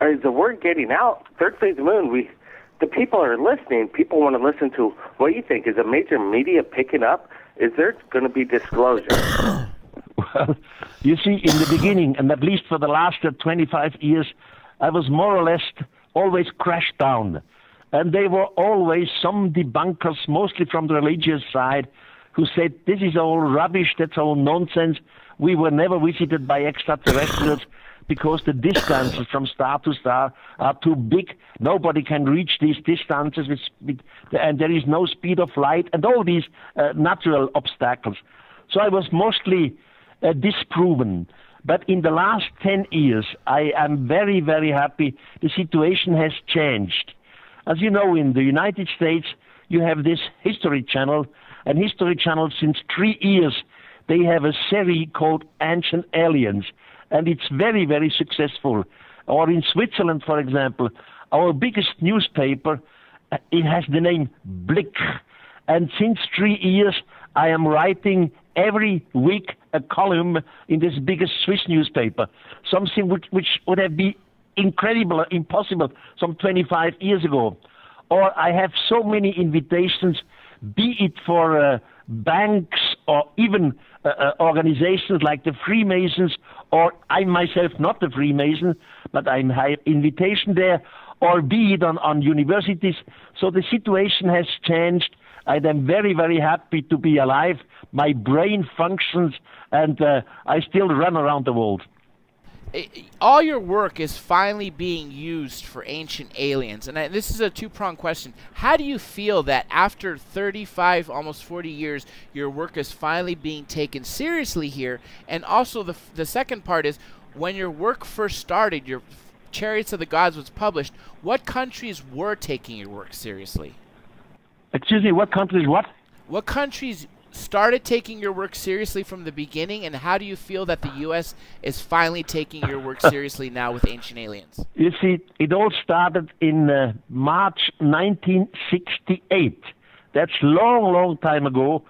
Or is the word getting out? Third Phase Moon, the people are listening. People want to listen to what you think. Is the major media picking up? Is there going to be disclosure? Well, you see, in the beginning, and at least for the last 25 years, I was more or less always crashed down. And they were always some debunkers, mostly from the religious side, who said, this is all rubbish, that's all nonsense. We were never visited by extraterrestrials because the distances from star to star are too big. Nobody can reach these distances, and there is no speed of light, and all these natural obstacles. So I was mostly disproven. But in the last 10 years, I am very, very happy the situation has changed. As you know, in the United States, you have this History Channel, and History Channel, since 3 years, they have a series called Ancient Aliens, and it's very, very successful. Or in Switzerland, for example, our biggest newspaper, it has the name Blick, and since 3 years, I am writing every week a column in this biggest Swiss newspaper, something which would have been incredible, impossible some 25 years ago. Or I have so many invitations, be it for banks or even organizations like the Freemasons, or I myself not the Freemason, but I have invitation there, or be it on universities. So the situation has changed. I am very, very happy to be alive. My brain functions, and I still run around the world. all your work is finally being used for ancient aliens. And this is a two-pronged question. How do you feel that after 35, almost 40 years, your work is finally being taken seriously here? And also the second part is, when your work first started, your Chariots of the Gods was published, what countries were taking your work seriously? Excuse me, what countries what? What countries started taking your work seriously from the beginning, and how do you feel that the U.S. is finally taking your work seriously now with Ancient Aliens? You see, it all started in March 1968. That's long time ago,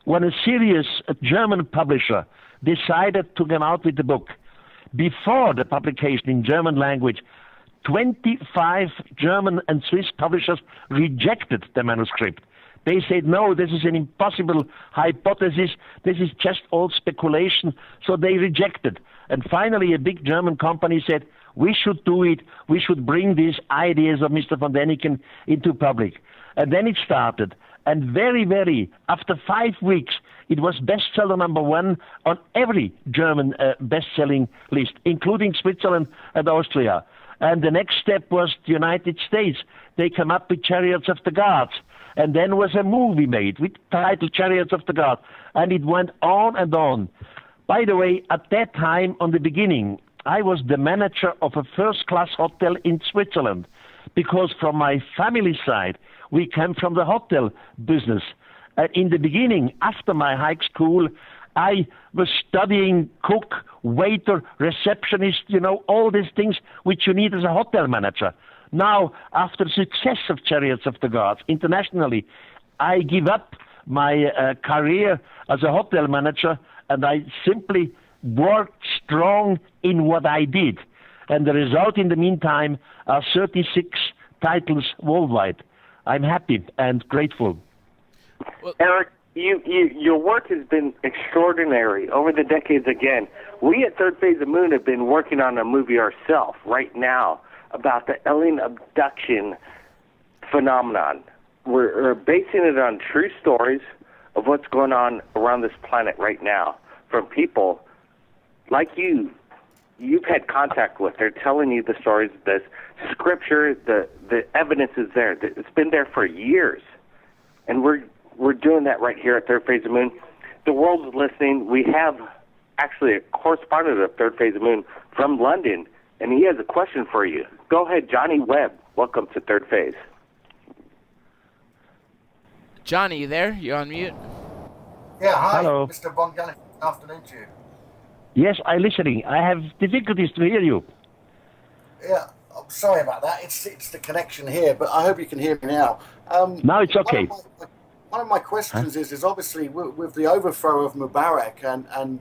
when a serious German publisher decided to come out with the book. Before the publication in German language, 25 German and Swiss publishers rejected the manuscript. They said, no, this is an impossible hypothesis. This is just all speculation. So they rejected. And finally, a big German company said, we should do it. We should bring these ideas of Mr. von Däniken into public. And then it started. And very, after 5 weeks, it was bestseller #1 on every German best-selling list, including Switzerland and Austria. And the next step was the United States. They came up with Chariots of the Gods. And then was a movie made with title Chariots of the Gods. And it went on and on. By the way, at that time, on the beginning, I was the manager of a first-class hotel in Switzerland, because from my family side, we came from the hotel business. In the beginning, after my high school, I was studying cook, waiter, receptionist, all these things which you need as a hotel manager. Now, after the success of Chariots of the Gods internationally, I give up my career as a hotel manager, and I simply worked strong in what I did. And the result in the meantime are 36 titles worldwide. I'm happy and grateful. Well, Eric, your work has been extraordinary over the decades again. We at Third Phase of Moon have been working on a movie ourselves right now about the alien abduction phenomenon. We're basing it on true stories of what's going on around this planet right now from people like you. You've had contact with. They're telling you the stories. The scripture, the evidence is there. It's been there for years, and we're doing that right here at Third Phase of Moon. The world is listening. We have actually a correspondent of Third Phase of Moon from London, and he has a question for you. Go ahead, Johnny Webb. Welcome to Third Phase. Johnny, you there? You're on mute. Yeah, hi, Hello. Mr. Von Däniken. Good afternoon to you. Yes, I'm listening. I have difficulties to hear you. Yeah, I'm sorry about that. It's the connection here, but I hope you can hear me now. Now it's okay. One of my questions is obviously with the overthrow of Mubarak, and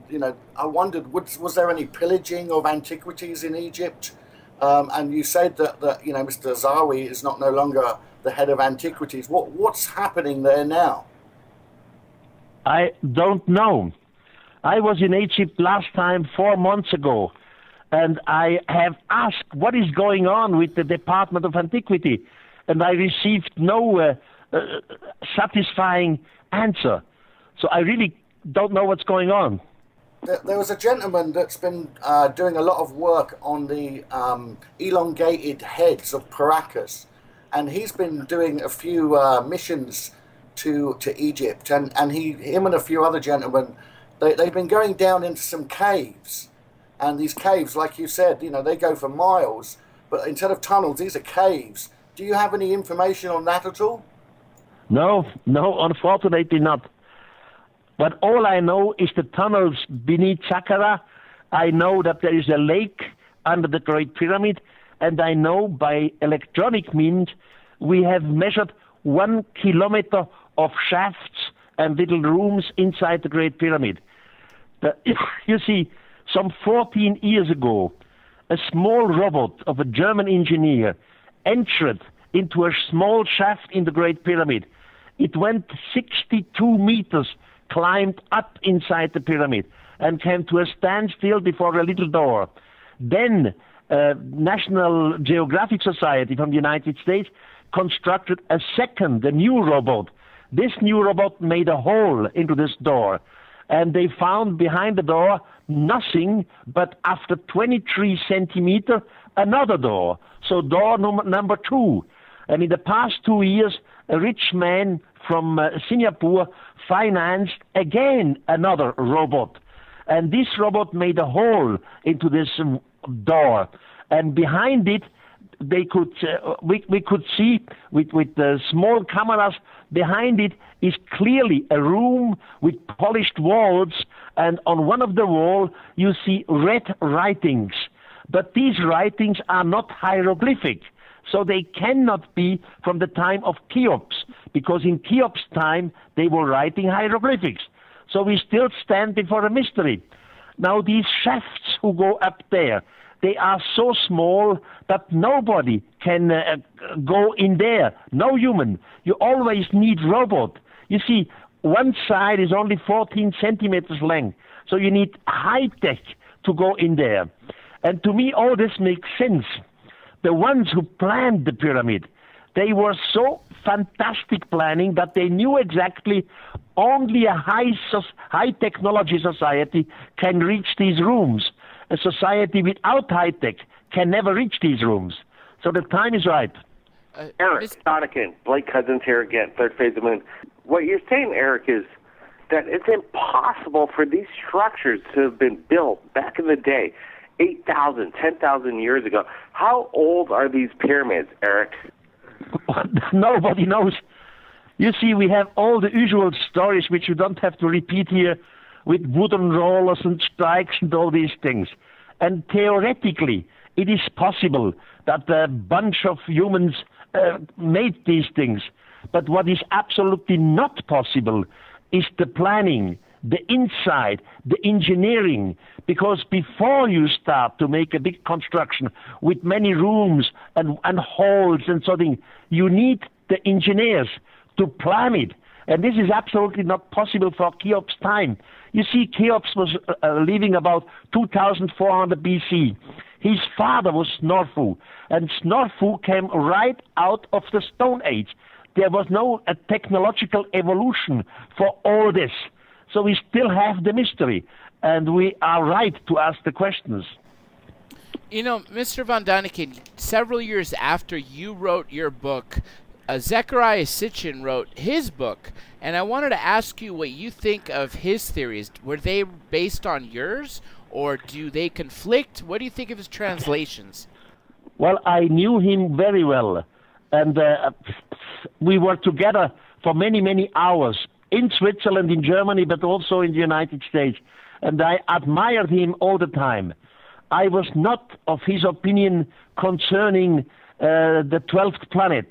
I wondered, was there any pillaging of antiquities in Egypt? And you said that Mr. Zawi is no longer the head of antiquities. What's happening there now? I don't know. I was in Egypt last time 4 months ago, and I have asked what is going on with the Department of Antiquity, and I received no satisfying answer. So I really don't know what's going on. There was a gentleman that's been doing a lot of work on the elongated heads of Paracas, and he's been doing a few missions to Egypt, and him and a few other gentlemen, they've been going down into some caves, and these caves, like you said, they go for miles, but instead of tunnels, these are caves. Do you have any information on that at all? No, unfortunately not. But all I know is the tunnels beneath Saqqara. I know that there is a lake under the Great Pyramid, and I know by electronic means we have measured 1 kilometer of shafts and little rooms inside the Great Pyramid. You see, some 14 years ago, a small robot of a German engineer entered into a small shaft in the Great Pyramid. It went 62 meters, climbed up inside the pyramid, and came to a standstill before a little door. Then National Geographic Society from the United States constructed a new robot. This new robot made a hole into this door, and they found behind the door nothing, but after 23 centimeters, another door. So door number 2. And in the past 2 years, a rich man from Singapore financed again another robot. And this robot made a hole into this door. And behind it, they could we could see with the small cameras behind it is clearly a room with polished walls, and on one of the walls you see red writings. But these writings are not hieroglyphic, so they cannot be from the time of Cheops, because in Cheops' time they were writing hieroglyphics. So we still stand before a mystery. Now these shafts who go up there, they are so small that nobody can go in there, no human. You always need robot. You see, one side is only 14 centimeters length, so you need high-tech to go in there. And to me, all this makes sense. The ones who planned the pyramid, they were so fantastic planning that they knew exactly only a high technology society can reach these rooms. A society without high-tech can never reach these rooms. So the time is right. Eric Donegan, Blake Cousins here again, Third Phase of the Moon. What you're saying, Eric, is that it's impossible for these structures to have been built back in the day, 8,000, 10,000 years ago. How old are these pyramids, Eric? Nobody knows. You see, we have all the usual stories which you don't have to repeat here, with wooden rollers and strikes and all these things. And theoretically, it is possible that a bunch of humans made these things. But what is absolutely not possible is the planning, the inside, the engineering. Because before you start to make a big construction with many rooms and halls and something, you need the engineers to plan it. And this is absolutely not possible for Cheops' time. You see, Cheops was living about 2400 BC. His father was Snorfu, and Snorfu came right out of the Stone Age. There was no technological evolution for all this. So we still have the mystery, and we are right to ask the questions. You know, Mr. Von Daniken, several years after you wrote your book, Zecharia Sitchin wrote his book, and I wanted to ask you what you think of his theories. Were they based on yours, or do they conflict? What do you think of his translations? Well, I knew him very well, and we were together for many, many hours in Switzerland, in Germany, but also in the United States, and I admired him all the time. I was not of his opinion concerning the 12th planet,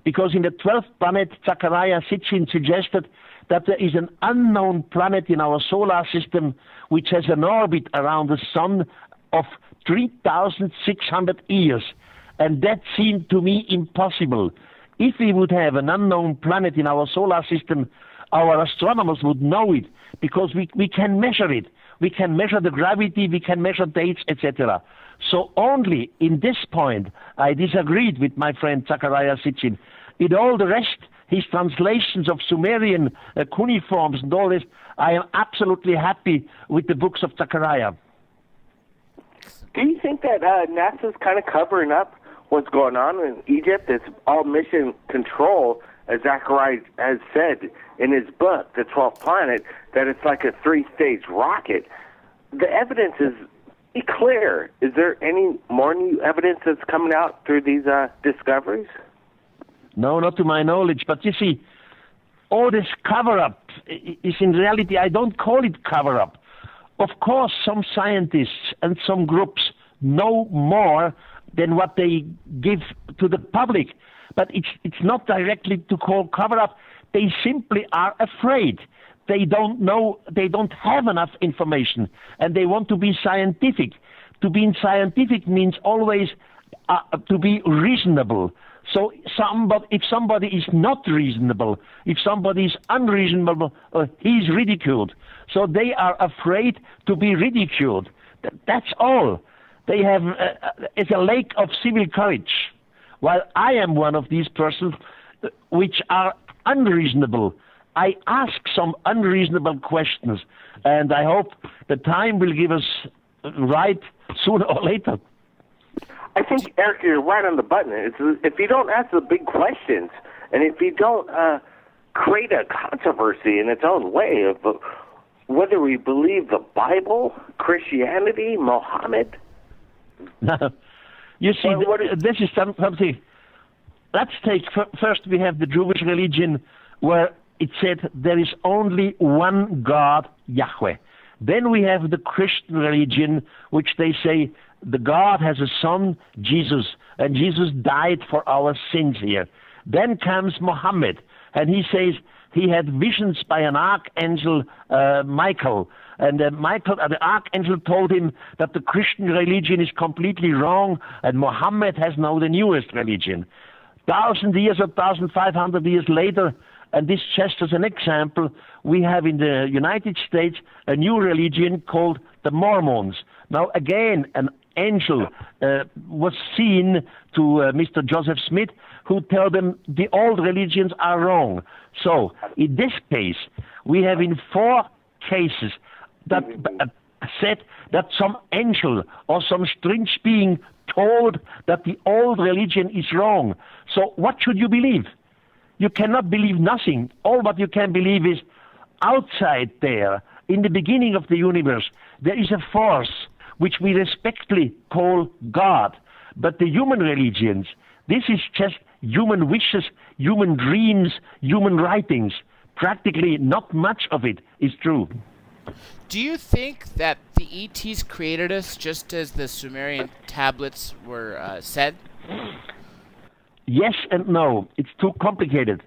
because in the 12th planet, Zecharia Sitchin suggested that there is an unknown planet in our solar system which has an orbit around the sun of 3,600 years. And that seemed to me impossible. If we would have an unknown planet in our solar system, our astronomers would know it, because we can measure it. We can measure the gravity, we can measure dates, etc. So only in this point I disagreed with my friend Zecharia Sitchin. In all the rest, his translations of Sumerian cuneiforms and all this, I am absolutely happy with the books of Zecharia. Do you think that NASA's kind of covering up what's going on in Egypt? It's all mission control, as Zecharia has said in his book, The 12th Planet, that it's like a 3-stage rocket. The evidence is clear. Is there any more new evidence that's coming out through these discoveries? No, not to my knowledge. But you see, all this cover-up is in reality, I don't call it cover-up. Of course, some scientists and some groups know more than what they give to the public. But it's not directly to call cover-up. They simply are afraid. They don't know, they don't have enough information, and they want to be scientific. To be scientific means always to be reasonable. So if somebody is not reasonable, if somebody is unreasonable, he's ridiculed. So they are afraid to be ridiculed. That's all. They have it's a lack of civil courage. While I am one of these persons which are unreasonable I ask some unreasonable questions, and I hope the time will give us right sooner or later. I think, Eric, you're right on the button. If you don't ask the big questions, and if you don't create a controversy in its own way of whether we believe the Bible, Christianity, Mohammed. You see, this is something. Let's take first. We have the Jewish religion, where it said there is only one God, Yahweh. Then we have the Christian religion, which they say the God has a son, Jesus, and Jesus died for our sins here. Then comes Muhammad, and he says he had visions by an archangel, Michael, and the archangel told him that the Christian religion is completely wrong, and Muhammad has now the newest religion. 1,000 years or 1,500 years later, and this just as an example, we have in the United States a new religion called the Mormons. Now again, an angel was seen to Mr. Joseph Smith, who told them the old religions are wrong. So in this case, we have in 4 cases that said that some angel or some strange being told that the old religion is wrong. So what should you believe? You cannot believe nothing. All what you can believe is outside there, in the beginning of the universe, there is a force which we respectfully call God. But the human religions, this is just human wishes, human dreams, human writings. Practically not much of it is true. Do you think that the ETs created us just as the Sumerian tablets were said? Yes and no. It's too complicated.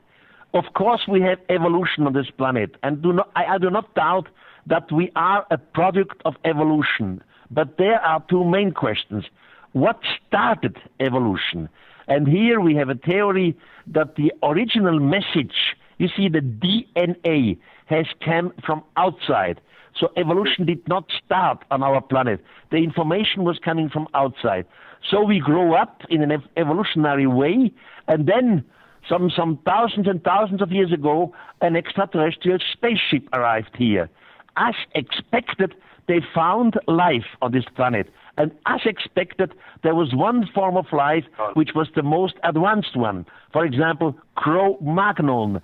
Of course we have evolution on this planet, and I do not doubt that we are a product of evolution. But there are 2 main questions. What started evolution? And here we have a theory that the original message, you see, the DNA has come from outside. So evolution did not start on our planet. The information was coming from outside. So we grow up in an evolutionary way, and then some thousands and thousands of years ago, an extraterrestrial spaceship arrived here. As expected, they found life on this planet. And as expected, there was one form of life which was the most advanced one. For example, Cro-Magnon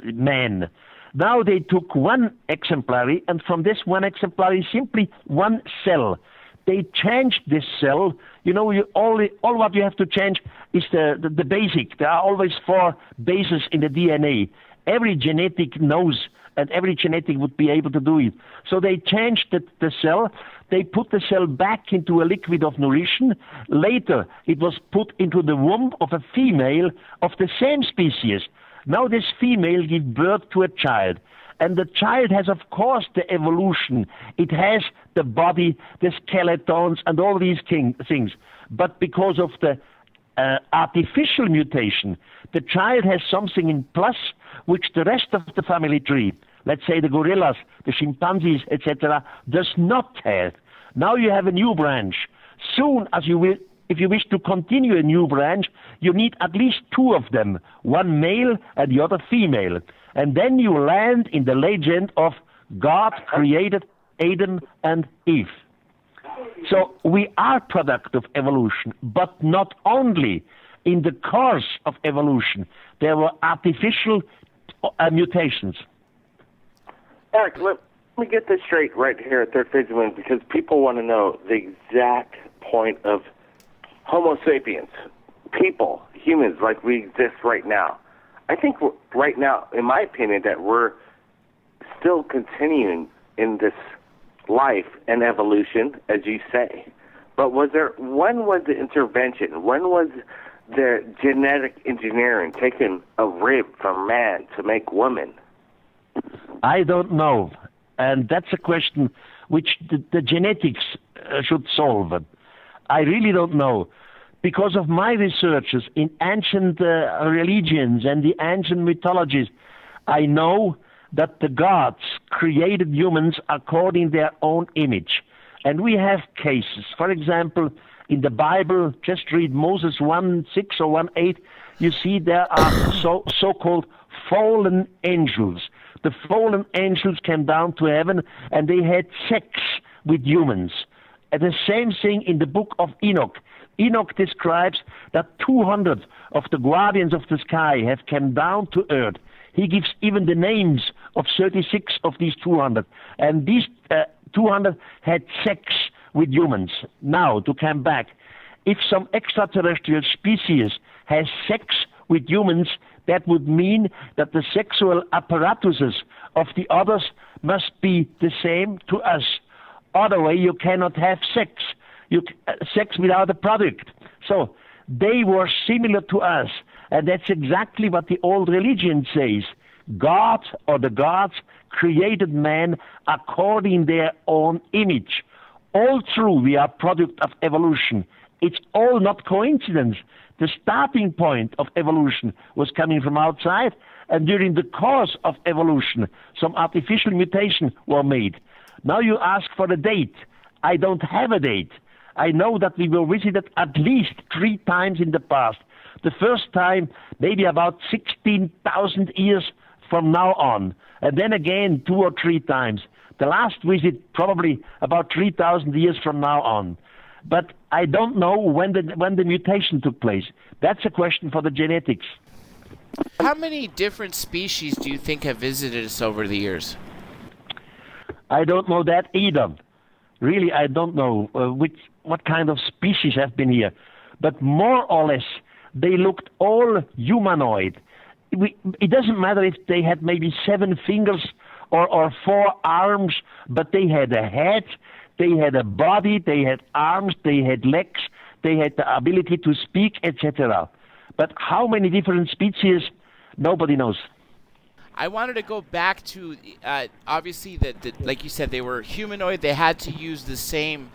man. Now they took one exemplary, and from this one exemplary, simply one cell. They changed this cell. You know, all what you have to change is the basic. There are always 4 bases in the DNA. Every genetic knows, and every genetic would be able to do it. So they changed the cell. They put the cell back into a liquid of nutrition. Later, it was put into the womb of a female of the same species. Now this female gives birth to a child. And the child has, of course, the evolution. It has the body, the skeletons, and all these things. But because of the artificial mutation, the child has something in plus which the rest of the family tree, let's say the gorillas, the chimpanzees, etc., does not have. Now you have a new branch. Soon as you will, if you wish to continue a new branch, you need at least 2 of them, one male and the other female. And then you land in the legend of God created Adam and Eve. So we are product of evolution, but not only. In the course of evolution, there were artificial mutations. Eric, let me get this straight right here at Third Phase of the Moon, because people want to know the exact point of Homo sapiens, people, humans like we exist right now. I think right now, in my opinion, that we're still continuing in this life and evolution, as you say. But when was the intervention? When was the genetic engineering taking a rib from man to make woman? I don't know. And that's a question which the genetics should solve. I really don't know. Because of my researches in ancient religions and the ancient mythologies, I know that the gods created humans according to their own image. And we have cases. For example, in the Bible, just read Moses 1:6 or 1:8, you see there are so-called fallen angels. The fallen angels came down to heaven and they had sex with humans. And the same thing in the book of Enoch. Enoch describes that 200 of the guardians of the sky have come down to earth. He gives even the names of 36 of these 200. And these 200 had sex with humans. Now, to come back, if some extraterrestrial species has sex with humans, that would mean that the sexual apparatuses of the others must be the same to us. Other way, you cannot have sex. Sex without a product. So they were similar to us, and that's exactly what the old religion says. God or the gods created man according their own image. All true, we are product of evolution. It's all not coincidence. The starting point of evolution was coming from outside, and during the course of evolution, some artificial mutation were made. Now you ask for a date. I don't have a date. I know that we were visited at least 3 times in the past. The first time, maybe about 16,000 years from now on, and then again 2 or 3 times. The last visit, probably about 3,000 years from now on. But I don't know when the mutation took place. That's a question for the genetics. How many different species do you think have visited us over the years? I don't know that either. Really, I don't know what kind of species have been here. But more or less, they looked all humanoid. It doesn't matter if they had maybe 7 fingers or 4 arms, but they had a head, they had a body, they had arms, they had legs, they had the ability to speak, etc. But how many different species, nobody knows. I wanted to go back to, obviously, like you said, they were humanoid. They had to use the same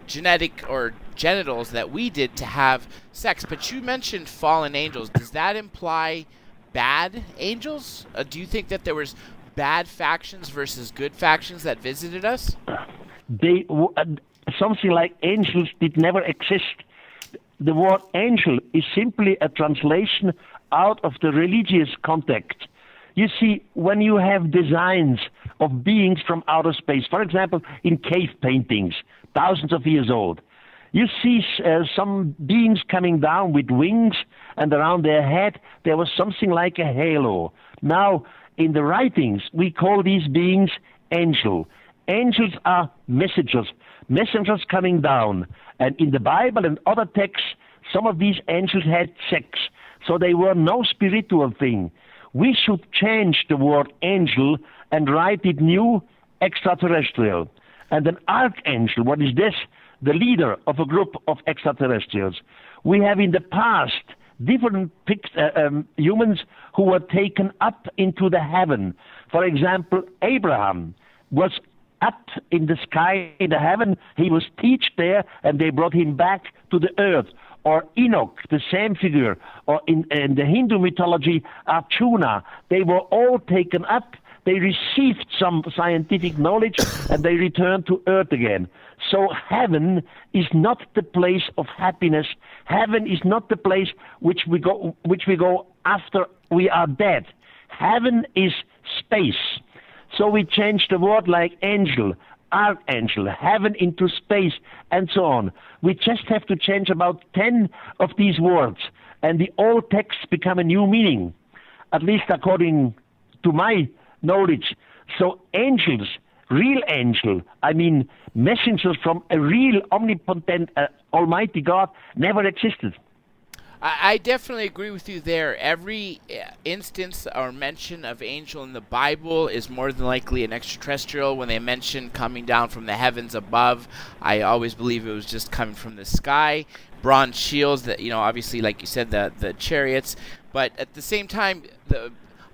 genetic or genitals that we did to have sex. But you mentioned fallen angels. Does that imply bad angels? Do you think that there was bad factions versus good factions that visited us? Something like angels did never exist. The word angel is simply a translation out of the religious context. You see, when you have designs of beings from outer space, for example, in cave paintings, thousands of years old, you see some beings coming down with wings, and around their head there was something like a halo. Now, in the writings, we call these beings angel. Angels are messengers coming down. And in the Bible and other texts, some of these angels had sex. So they were no spiritual thing. We should change the word angel and write it new, extraterrestrial. And an archangel, what is this? The leader of a group of extraterrestrials. We have in the past different humans who were taken up into the heaven. For example, Abraham was up in the sky, in the heaven. He was teached there, and they brought him back to the earth. Or Enoch, the same figure. Or in the Hindu mythology, Arjuna. They were all taken up. They received some scientific knowledge, and they returned to earth again. So heaven is not the place of happiness. Heaven is not the place which we go after we are dead. Heaven is space. So we change the word like angel, archangel, heaven into space, and so on. We just have to change about 10 of these words, and the old texts become a new meaning, at least according to my knowledge. So angels, real angel, I mean messengers from a real omnipotent, almighty God, never existed. I definitely agree with you there. Every instance or mention of angel in the Bible is more than likely an extraterrestrial. When they mention coming down from the heavens above, I always believe it was just coming from the sky. Bronze shields, that, you know, obviously, like you said, the chariots. But at the same time,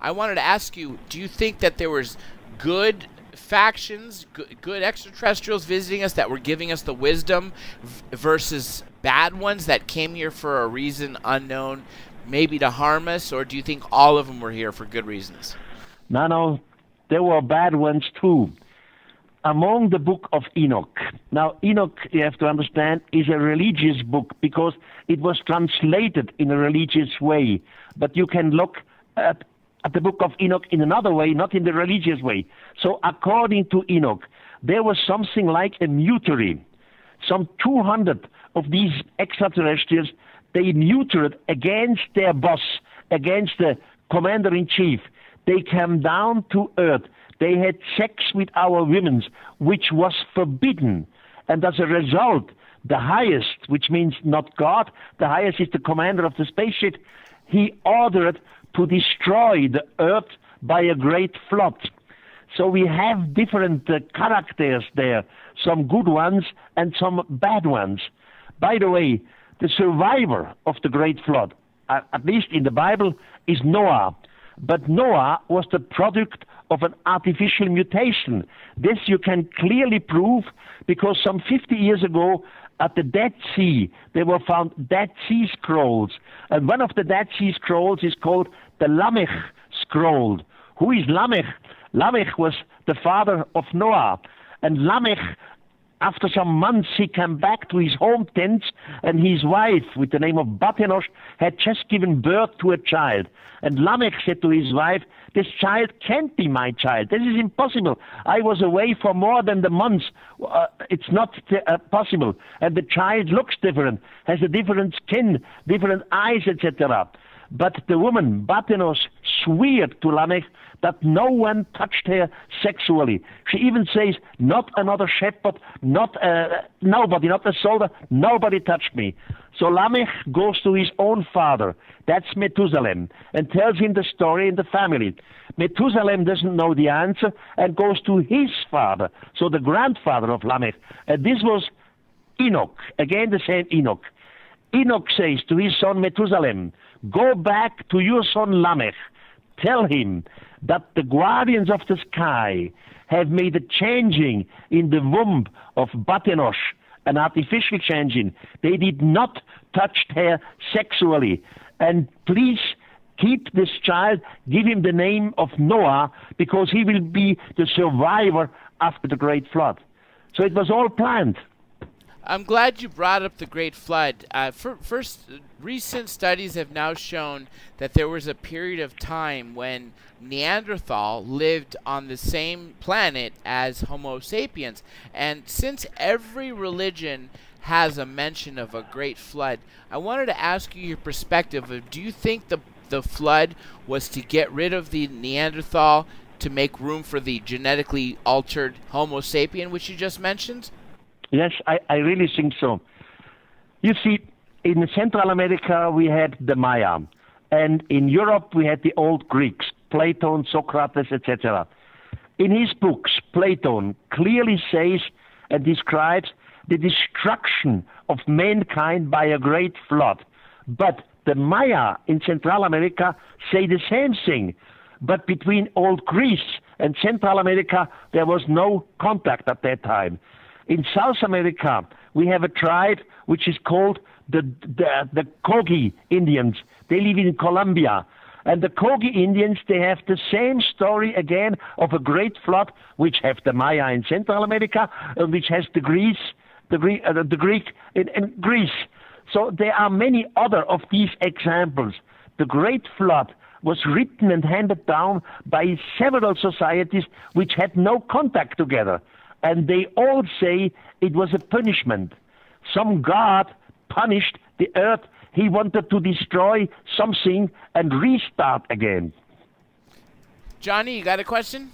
I wanted to ask you, do you think that there was good factions, good extraterrestrials visiting us that were giving us the wisdom versus bad ones that came here for a reason unknown, maybe to harm us? Or do you think all of them were here for good reasons? No, there were bad ones too. among the book of Enoch. Now, Enoch, you have to understand, is a religious book because it was translated in a religious way. But you can look at the book of Enoch in another way, not in the religious way. So according to Enoch, there was something like a mutiny. Some 200 of these extraterrestrials, they mutinied against their boss, against the commander-in-chief. They came down to earth. They had sex with our women, which was forbidden. And as a result, the highest, which means not God, the highest is the commander of the spaceship, he ordered to destroy the earth by a great flood. So we have different characters there, some good ones and some bad ones. By the way, the survivor of the great flood, at least in the Bible, is Noah. But Noah was the product of an artificial mutation. This you can clearly prove because some 50 years ago at the Dead Sea, there were found Dead Sea Scrolls. And one of the Dead Sea Scrolls is called the Lamech Scroll. Who is Lamech? Lamech was the father of Noah. And Lamech, after some months, he came back to his home tent, and his wife, with the name of Batenosh, had just given birth to a child. And Lamech said to his wife, "This child can't be my child. This is impossible. I was away for more than the month. It's not possible. And the child looks different, has a different skin, different eyes, etc." But the woman, Batenosh, swore to Lamech that no one touched her sexually. She even says, "Not another shepherd, nobody, not a soldier, nobody touched me." So Lamech goes to his own father, that's Methuselah, and tells him the story in the family. Methuselah doesn't know the answer and goes to his father, so the grandfather of Lamech. And this was Enoch, again the same Enoch. Enoch says to his son Methuselah, "Go back to your son Lamech. Tell him that the guardians of the sky have made a changing in the womb of Batenosh, an artificial changing. They did not touch her sexually. And please keep this child, give him the name of Noah, because he will be the survivor after the great flood." So it was all planned. I'm glad you brought up the Great Flood. First, recent studies have now shown that there was a period of time when Neanderthal lived on the same planet as Homo sapiens. And since every religion has a mention of a Great Flood, I wanted to ask you your perspective of, do you think the flood was to get rid of the Neanderthal to make room for the genetically altered Homo sapien, which you just mentioned? Yes, I really think so. You see, in Central America, we had the Maya. And in Europe, we had the old Greeks, Plato, Socrates, etc. In his books, Plato clearly says and describes the destruction of mankind by a great flood. But the Maya in Central America say the same thing. But between old Greece and Central America, there was no contact at that time. In South America, we have a tribe which is called the Kogi Indians. They live in Colombia. And the Kogi Indians, they have the same story again of a great flood, which have the Maya in Central America, and which has the Greek in Greece. So there are many other of these examples. The great flood was written and handed down by several societies which had no contact together. And they all say it was a punishment. Some god punished the earth. He wanted to destroy something and restart again. Johnny, you got a question?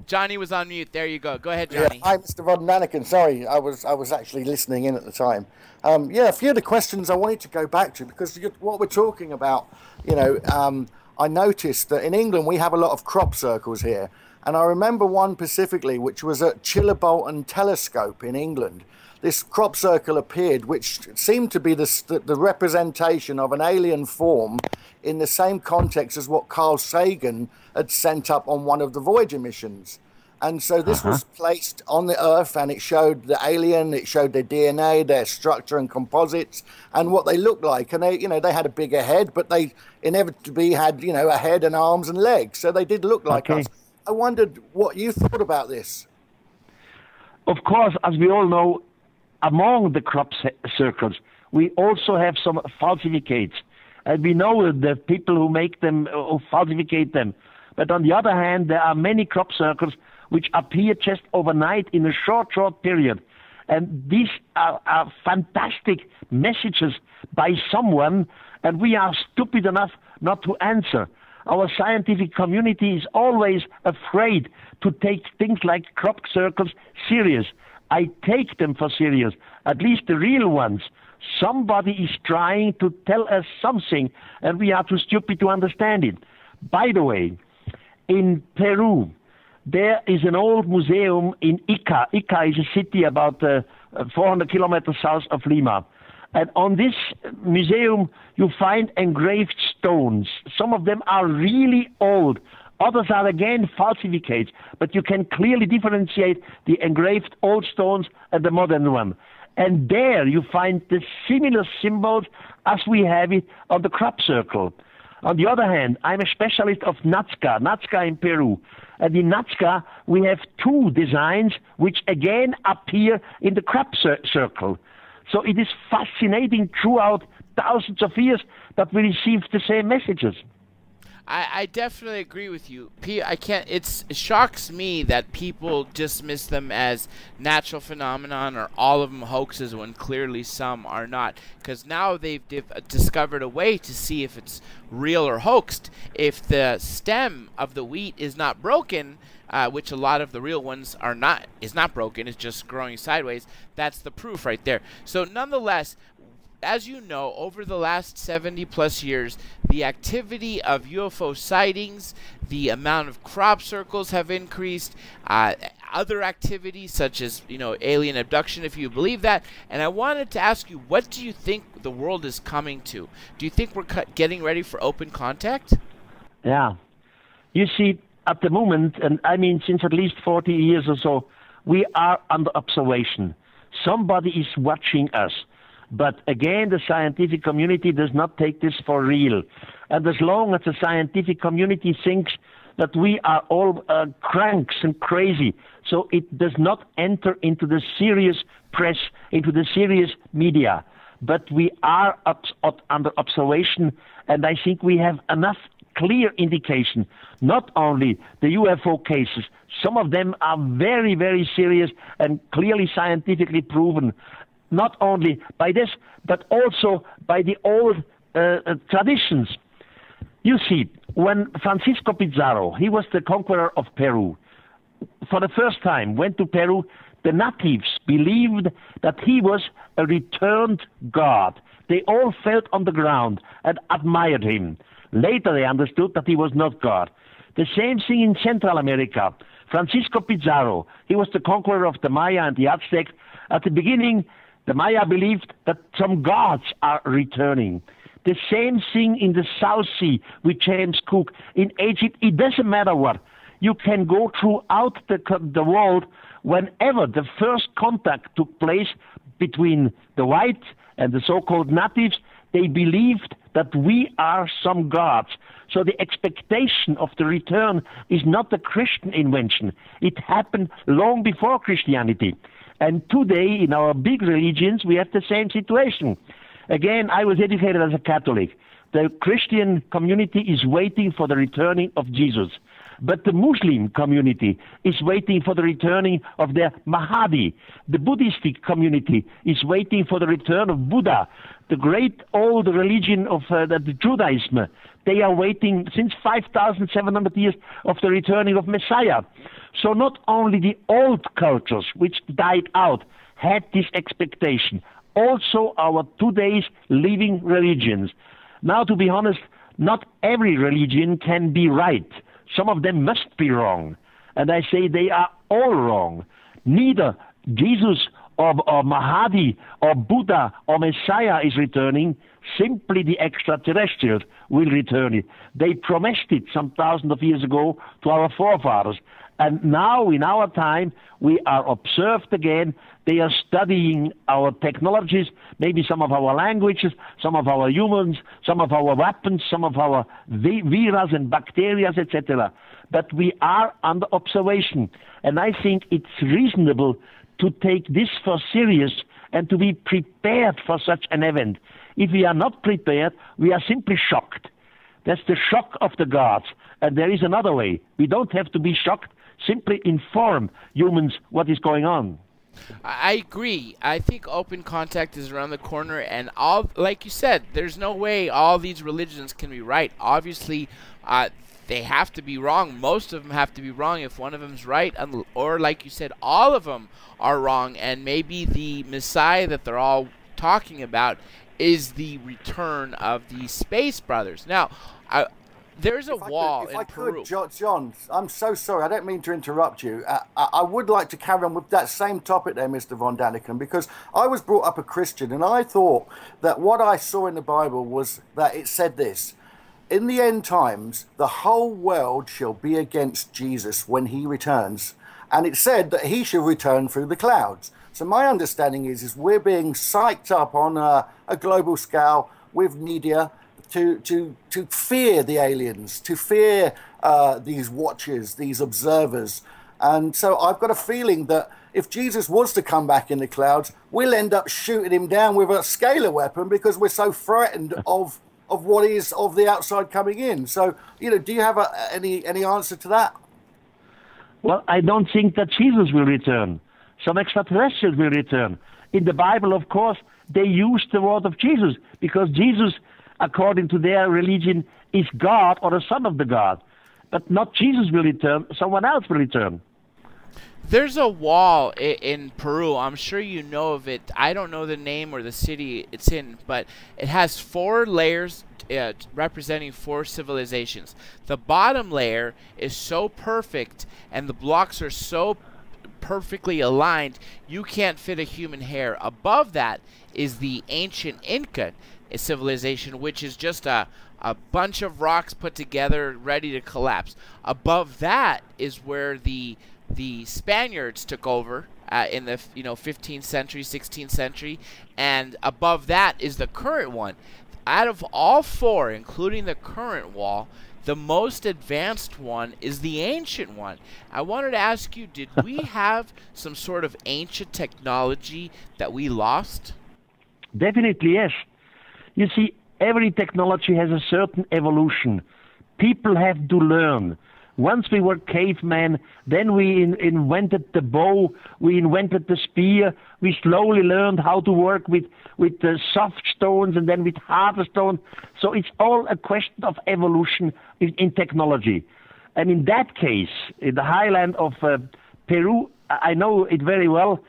Johnny was on mute. There you go. Go ahead, Johnny. Yeah, hi, Mr. Von Daniken. Sorry, I was actually listening in at the time. A few of the questions I wanted to go back to, because what we're talking about, I noticed that in England we have a lot of crop circles here. And I remember one specifically, which was at Chillerbolton Telescope in England. This crop circle appeared, which seemed to be the representation of an alien form in the same context as what Carl Sagan had sent up on one of the Voyager missions. And so this was placed on the Earth, and it showed the alien, it showed their DNA, their structure and composites, and what they looked like. And they had a bigger head, but they inevitably had, a head and arms and legs. So they did look like us. I wondered what you thought about this. Of course, as we all know, among the crop circles, we also have some falsificates. And we know the people who make them, who falsificate them. But on the other hand, there are many crop circles which appear just overnight in a short period. And these are fantastic messages by someone, and we are stupid enough not to answer. Our scientific community is always afraid to take things like crop circles serious. I take them for serious, at least the real ones. Somebody is trying to tell us something, and we are too stupid to understand it. By the way, in Peru, there is an old museum in Ica. Ica is a city about 400 kilometers south of Lima. And on this museum, you find engraved stones. Some of them are really old. Others are, again, falsificates. But you can clearly differentiate the engraved old stones and the modern one. And there you find the similar symbols as we have it on the crop circle. On the other hand, I'm a specialist of Nazca in Peru. And in Nazca, we have two designs which again appear in the crop circle. So it is fascinating throughout thousands of years that we receive the same messages. I definitely agree with you. It shocks me that people dismiss them as natural phenomenon or all of them hoaxes when clearly some are not. Because now they've discovered a way to see if it's real or hoaxed. If the stem of the wheat is not broken, which a lot of the real ones is not broken, it's just growing sideways, that's the proof right there. So nonetheless, as you know, over the last 70-plus years, the activity of UFO sightings, the amount of crop circles have increased, other activities such as, alien abduction, if you believe that. And I wanted to ask you, what do you think the world is coming to? Do you think we're getting ready for open contact? Yeah. You see, at the moment, and I mean since at least 40 years or so, we are under observation. Somebody is watching us. But again, the scientific community does not take this for real. And as long as the scientific community thinks that we are all cranks and crazy, so it does not enter into the serious press, into the serious media. But we are under observation, and I think we have enough clear indication, not only the UFO cases, some of them are very, very serious and clearly scientifically proven, not only by this, but also by the old traditions. You see, when Francisco Pizarro, he was the conqueror of Peru, for the first time went to Peru, the natives believed that he was a returned god. They all fell on the ground and admired him. Later they understood that he was not God. The same thing in Central America. Francisco Pizarro, he was the conqueror of the Maya and the Aztecs. At the beginning, the Maya believed that some gods are returning. The same thing in the South Sea with James Cook. In Egypt, it doesn't matter what. You can go throughout the world whenever the first contact took place between the whites and the so-called natives, they believed that we are some gods. So the expectation of the return is not a Christian invention. It happened long before Christianity. And today, in our big religions, we have the same situation. Again, I was educated as a Catholic. The Christian community is waiting for the returning of Jesus. But the Muslim community is waiting for the returning of their Mahdi. The Buddhistic community is waiting for the return of Buddha. The great old religion of the Judaism, they are waiting since 5,700 years of the returning of Messiah. So not only the old cultures, which died out, had this expectation, also our today's living religions. Now, to be honest, not every religion can be right. Some of them must be wrong. And I say they are all wrong. Neither Jesus or Mahdi or Buddha or Messiah is returning. Simply the extraterrestrials will return it. They promised it some thousands of years ago to our forefathers. And now, in our time, we are observed again. They are studying our technologies, maybe some of our languages, some of our humans, some of our weapons, some of our virus and bacteria, etc. But we are under observation. And I think it's reasonable to take this for serious and to be prepared for such an event. If we are not prepared, we are simply shocked. That's the shock of the gods. And there is another way. We don't have to be shocked. Simply inform humans what is going on. I agree. I think open contact is around the corner, and like you said, there's no way all these religions can be right. Obviously, they have to be wrong. Most of them have to be wrong. If one of them's right, or like you said, all of them are wrong, and maybe the Messiah that they're all talking about is the return of the Space Brothers. Now, there's a wall in Peru. John, I'm so sorry. I don't mean to interrupt you. I would like to carry on with that same topic there, Mr. Von Daniken, because I was brought up a Christian, and I thought that what I saw in the Bible was that it said this: in the end times, the whole world shall be against Jesus when he returns. And it said that he shall return through the clouds. So my understanding is we're being psyched up on a global scale with media to fear the aliens, to fear these watchers, these observers. And so I've got a feeling that if Jesus was to come back in the clouds, we'll end up shooting him down with a scalar weapon because we're so frightened of what is of the outside coming in. So, do you have any answer to that? Well, I don't think that Jesus will return. Some extraterrestrials will return. In the Bible, of course, they use the word of Jesus because Jesus, according to their religion, is God or the Son of the God. But not Jesus will return, someone else will return. There's a wall in Peru. I'm sure you know of it. I don't know the name or the city it's in, but it has 4 layers representing 4 civilizations. The bottom layer is so perfect and the blocks are so perfectly aligned, you can't fit a human hair. Above that is the ancient Inca civilization, which is just a bunch of rocks put together ready to collapse. Above that is where the Spaniards took over in the 15th century, 16th century, and above that is the current one. Out of all 4, including the current wall, the most advanced one is the ancient one. I wanted to ask you, did we have some sort of ancient technology that we lost? Definitely, yes. You see, every technology has a certain evolution. People have to learn. Once we were cavemen, then we invented the bow, we invented the spear, we slowly learned how to work with the soft stones and then with harder stones. So it's all a question of evolution in technology. And in that case, in the highland of Peru, I know it very well,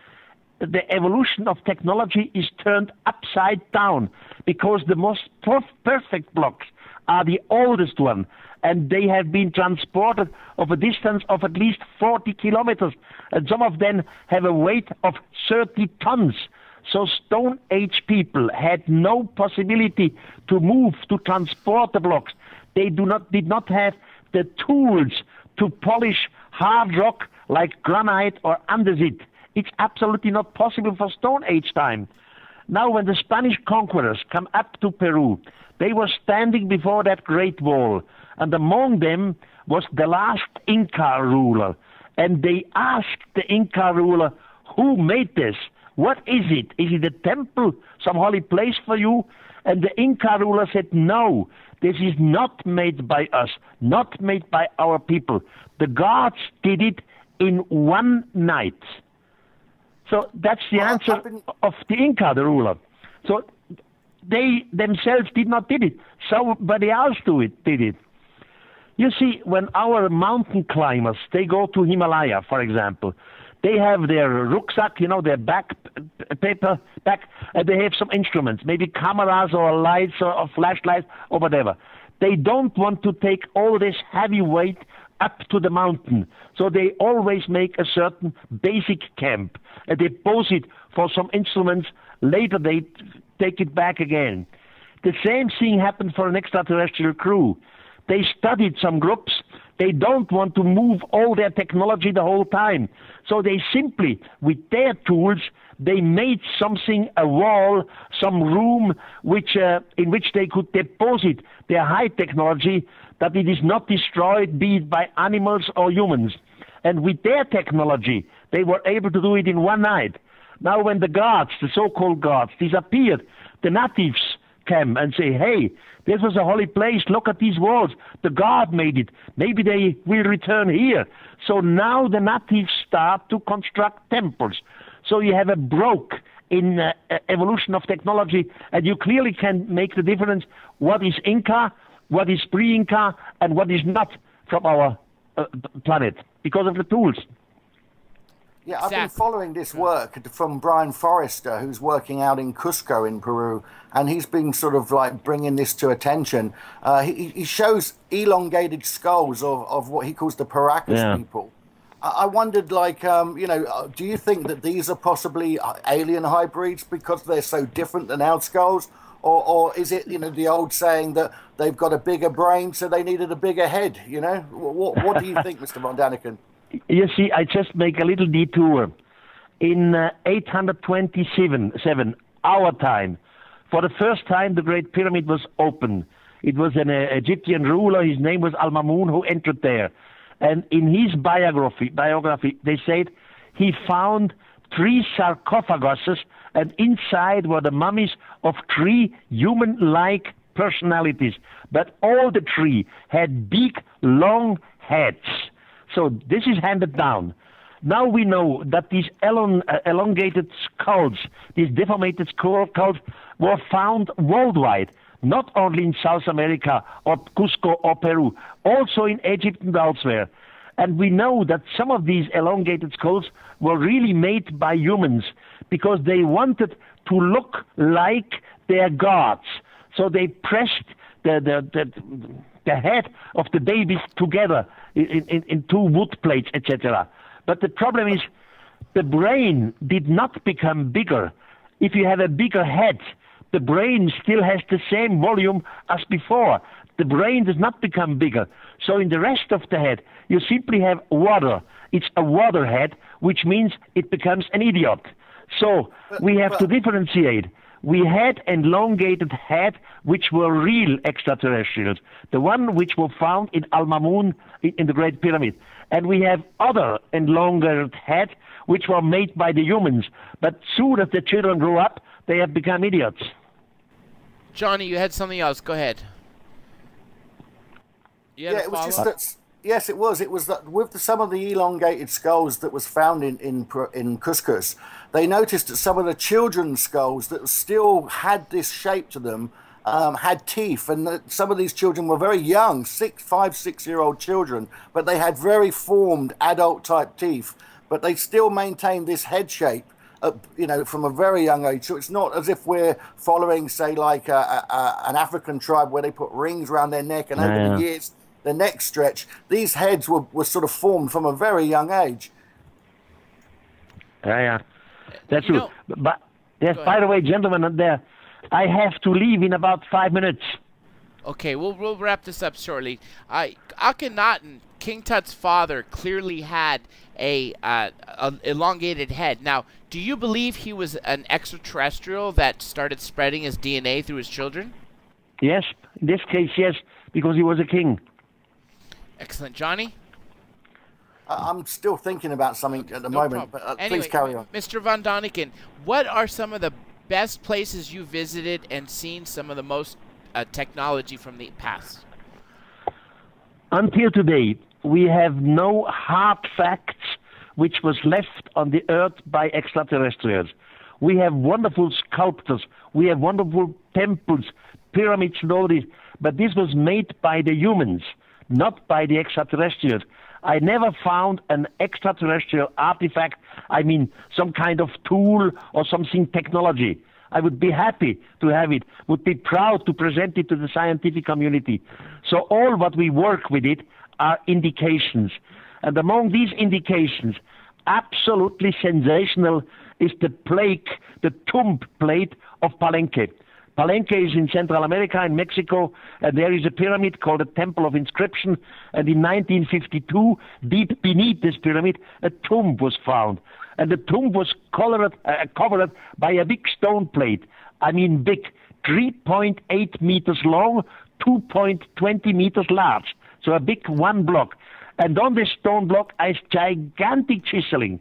the evolution of technology is turned upside down because the most perfect blocks are the oldest one, and they have been transported of a distance of at least 40 kilometers, and some of them have a weight of 30 tons. So Stone Age people had no possibility to move, to transport the blocks. They did not have the tools to polish hard rock like granite or andesite. It's absolutely not possible for Stone Age time. Now, when the Spanish conquerors come up to Peru, they were standing before that great wall, and among them was the last Inca ruler. And they asked the Inca ruler, who made this? What is it? Is it a temple, some holy place for you? And the Inca ruler said, no, this is not made by us, not made by our people. The gods did it in one night. So that's the answer of the Inca, the ruler. So they themselves did not did it. Somebody else did it. You see, when our mountain climbers, they go to Himalaya, for example, they have their rucksack, their backpack, and they have some instruments, maybe cameras or lights or flashlights or whatever. They don't want to take all this heavy weight up to the mountain. So they always make a certain basic camp, and they pose it for some instruments. Later they take it back again. The same thing happened for an extraterrestrial crew. They studied some groups. They don't want to move all their technology the whole time. So they simply, with their tools, they made something, a wall, some room, in which they could deposit their high technology, that it is not destroyed, be it by animals or humans. And with their technology, They were able to do it in one night. Now when the gods, the so-called gods, disappeared, the natives came and say, hey, this was a holy place. Look at these walls. The god made it. Maybe they will return here. So now the natives start to construct temples. So you have a broke in evolution of technology, and you clearly can make the difference what is Inca, what is pre-Inca, and what is not from our planet because of the tools. Yeah, I've been following this work from Brian Forrester, who's working out in Cusco in Peru, and he's been sort of like bringing this to attention. He shows elongated skulls of what he calls the Paracas people. I wondered, like, do you think that these are possibly alien hybrids because they're so different than our skulls? Or is it, the old saying that they've got a bigger brain, so they needed a bigger head, What do you think, Mr. Von Daniken? You see, I just make a little detour. In 827, our time, for the first time, the Great Pyramid was open. It was an Egyptian ruler, his name was Al-Mamun, who entered there. And in his biography, they said he found 3 sarcophaguses, and inside were the mummies of 3 human-like personalities. But all the 3 had big, long heads. So this is handed down. Now we know that these elongated skulls, these deformated skulls, were found worldwide, not only in South America or Cusco or Peru, also in Egypt and elsewhere. And we know that some of these elongated skulls were really made by humans because they wanted to look like their gods. So they pressed the head of the babies together in 2 wood plates, etc. But the problem is the brain did not become bigger. If you have a bigger head, the brain still has the same volume as before. The brain does not become bigger. So in the rest of the head, you simply have water. It's a water head, which means it becomes an idiot. So we have to differentiate. We had elongated head, which were real extraterrestrials, the one which were found in Al-Mamun in the Great Pyramid. And we have other elongated head, which were made by the humans. But soon as the children grow up, they have become idiots. Johnny, you had something else. Go ahead. It was just that. Yes, it was. It was that with some of the elongated skulls that was found in Cuscus, they noticed that some of the children's skulls that still had this shape to them had teeth, and that some of these children were very young, 5-6-year-old children, but they had very formed adult-type teeth, but they still maintained this head shape. From a very young age. So it's not as if we're following, say, like an African tribe where they put rings around their neck, and over the years, the neck stretch. These heads were sort of formed from a very young age. That's true. But yes, by the way, gentlemen, there, I have to leave in about 5 minutes. Okay, we'll wrap this up shortly. Akhenaten, King Tut's father, clearly had a elongated head. Now, do you believe he was an extraterrestrial that started spreading his DNA through his children? Yes, in this case, yes, because he was a king. Excellent. Johnny? I'm still thinking about something at the moment, but anyway, please carry on. Mr. Von Daniken, what are some of the best places you visited and seen some of the most technology from the past? Until today, we have no hard facts which was left on the earth by extraterrestrials. We have wonderful sculptors, we have wonderful temples, pyramids and all this, but this was made by the humans, not by the extraterrestrials. I never found an extraterrestrial artifact, I mean some kind of tool or something technology. I would be happy to have it, would be proud to present it to the scientific community. So all what we work with it are indications. And among these indications, absolutely sensational is the plaque, the tomb plate of Palenque. Palenque is in Central America, in Mexico, and there is a pyramid called the Temple of Inscription, and in 1952, deep beneath this pyramid, a tomb was found. And the tomb was covered by a big stone plate. I mean big, 3.8 meters long, 2.20 meters large. So a big one block. And on this stone block is gigantic chiseling.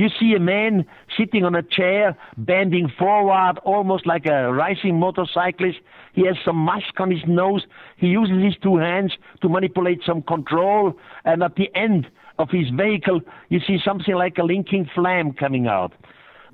You see a man sitting on a chair, bending forward, almost like a racing motorcyclist. He has some mask on his nose. He uses his two hands to manipulate some control. And at the end of his vehicle, you see something like a linking flame coming out.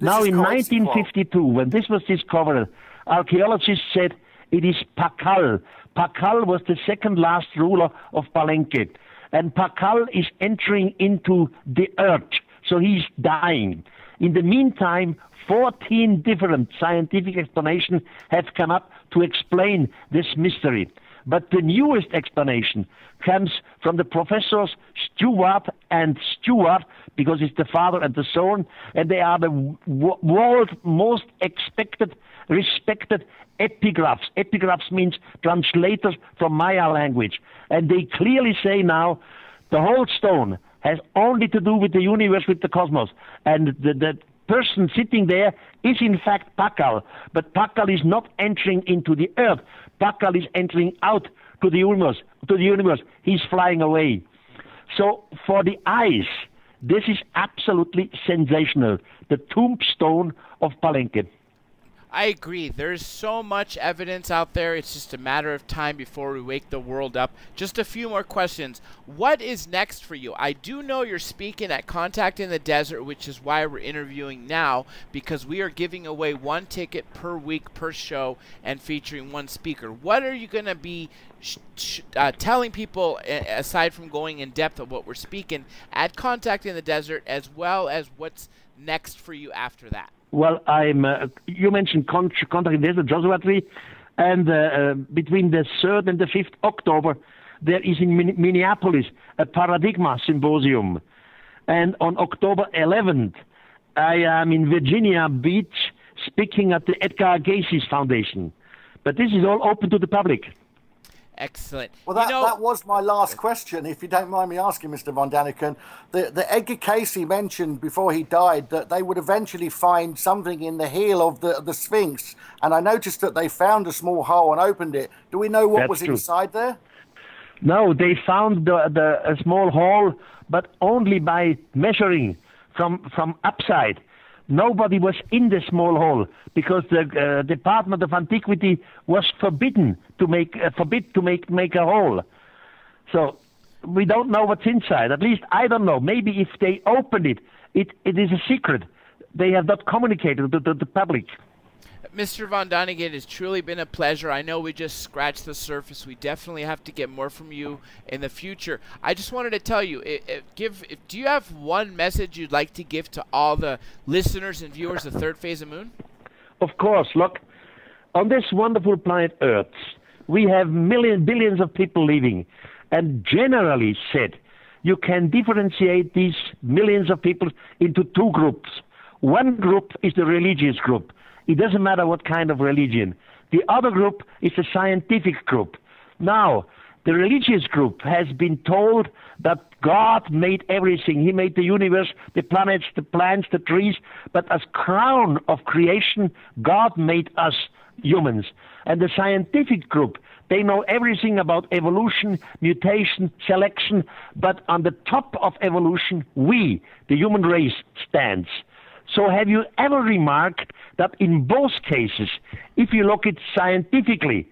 Now, in 1952, when this was discovered, archaeologists said it is Pakal. Pakal was the second last ruler of Palenque. And Pakal is entering into the earth. So he's dying. In the meantime, 14 different scientific explanations have come up to explain this mystery. But the newest explanation comes from the professors Stewart and Stewart, because it's the father and the son, and they are the world's most respected epigraphs. Epigraphs means translators from Maya language. And they clearly say now the whole stone has only to do with the universe, with the cosmos. And the person sitting there is in fact Pakal. But Pakal is not entering into the earth. Pakal is entering out to the universe. He's flying away. So for the eyes, this is absolutely sensational. The tombstone of Palenque. I agree. There's so much evidence out there. It's just a matter of time before we wake the world up. Just a few more questions. What is next for you? I do know you're speaking at Contact in the Desert, which is why we're interviewing now, because we are giving away 1 ticket per week per show and featuring 1 speaker. What are you going to be telling people, aside from going in depth of what we're speaking, at Contact in the Desert, as well as what's next for you after that? Well, you mentioned Contact in the Desert, Joshua Tree, and between the 3rd and the 5th October, there is in Minneapolis a Paradigma Symposium. And on October 11th, I am in Virginia Beach speaking at the Edgar Cayce Foundation. But this is all open to the public. Excellent. Well, that was my last question, if you don't mind me asking, Mr. Von Daniken. The Edgar Cayce mentioned before he died that they would eventually find something in the heel of the Sphinx, and I noticed that they found a small hole and opened it. Do we know what was inside there? No, they found a small hole, but only by measuring from upside. Nobody was in the small hole because the Department of Antiquity was forbidden to make a hole. So we don't know what's inside. At least I don't know. Maybe if they opened it, it is a secret. They have not communicated to the public. Mr. Von Daniken, it has truly been a pleasure. I know we just scratched the surface. We definitely have to get more from you in the future. I just wanted to tell you, do you have one message you'd like to give to all the listeners and viewers of Third Phase of Moon? Of course. Look, on this wonderful planet Earth, we have billions of people living. And generally said, you can differentiate these millions of people into 2 groups. One group is the religious group. It doesn't matter what kind of religion. The other group is the scientific group. Now, the religious group has been told that God made everything. He made the universe, the planets, the plants, the trees. But as crown of creation, God made us humans. And the scientific group, they know everything about evolution, mutation, selection. But on the top of evolution, we, the human race, stands. So have you ever remarked that in both cases, if you look at scientifically,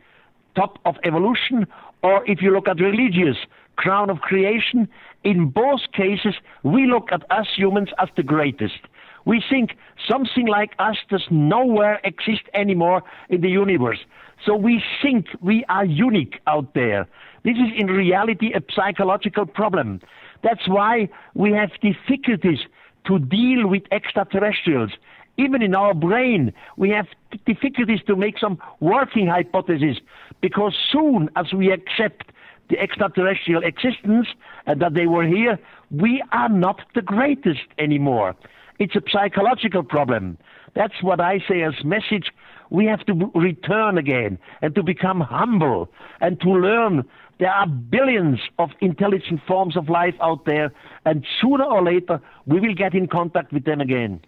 top of evolution, or if you look at religious, crown of creation, in both cases, we look at us humans as the greatest. We think something like us does nowhere exist anymore in the universe. So we think we are unique out there. This is in reality a psychological problem. That's why we have difficulties to deal with extraterrestrials. Even in our brain, we have difficulties to make some working hypotheses, because soon as we accept the extraterrestrial existence and that they were here, we are not the greatest anymore. It's a psychological problem. That's what I say as message. We have to return again and to become humble and to learn there are billions of intelligent forms of life out there, and sooner or later we will get in contact with them again.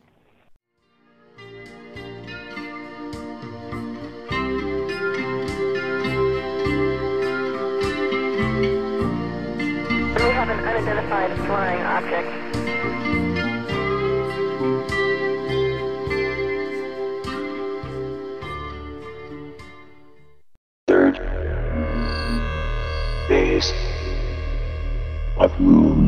We have an unidentified flying object. space. What room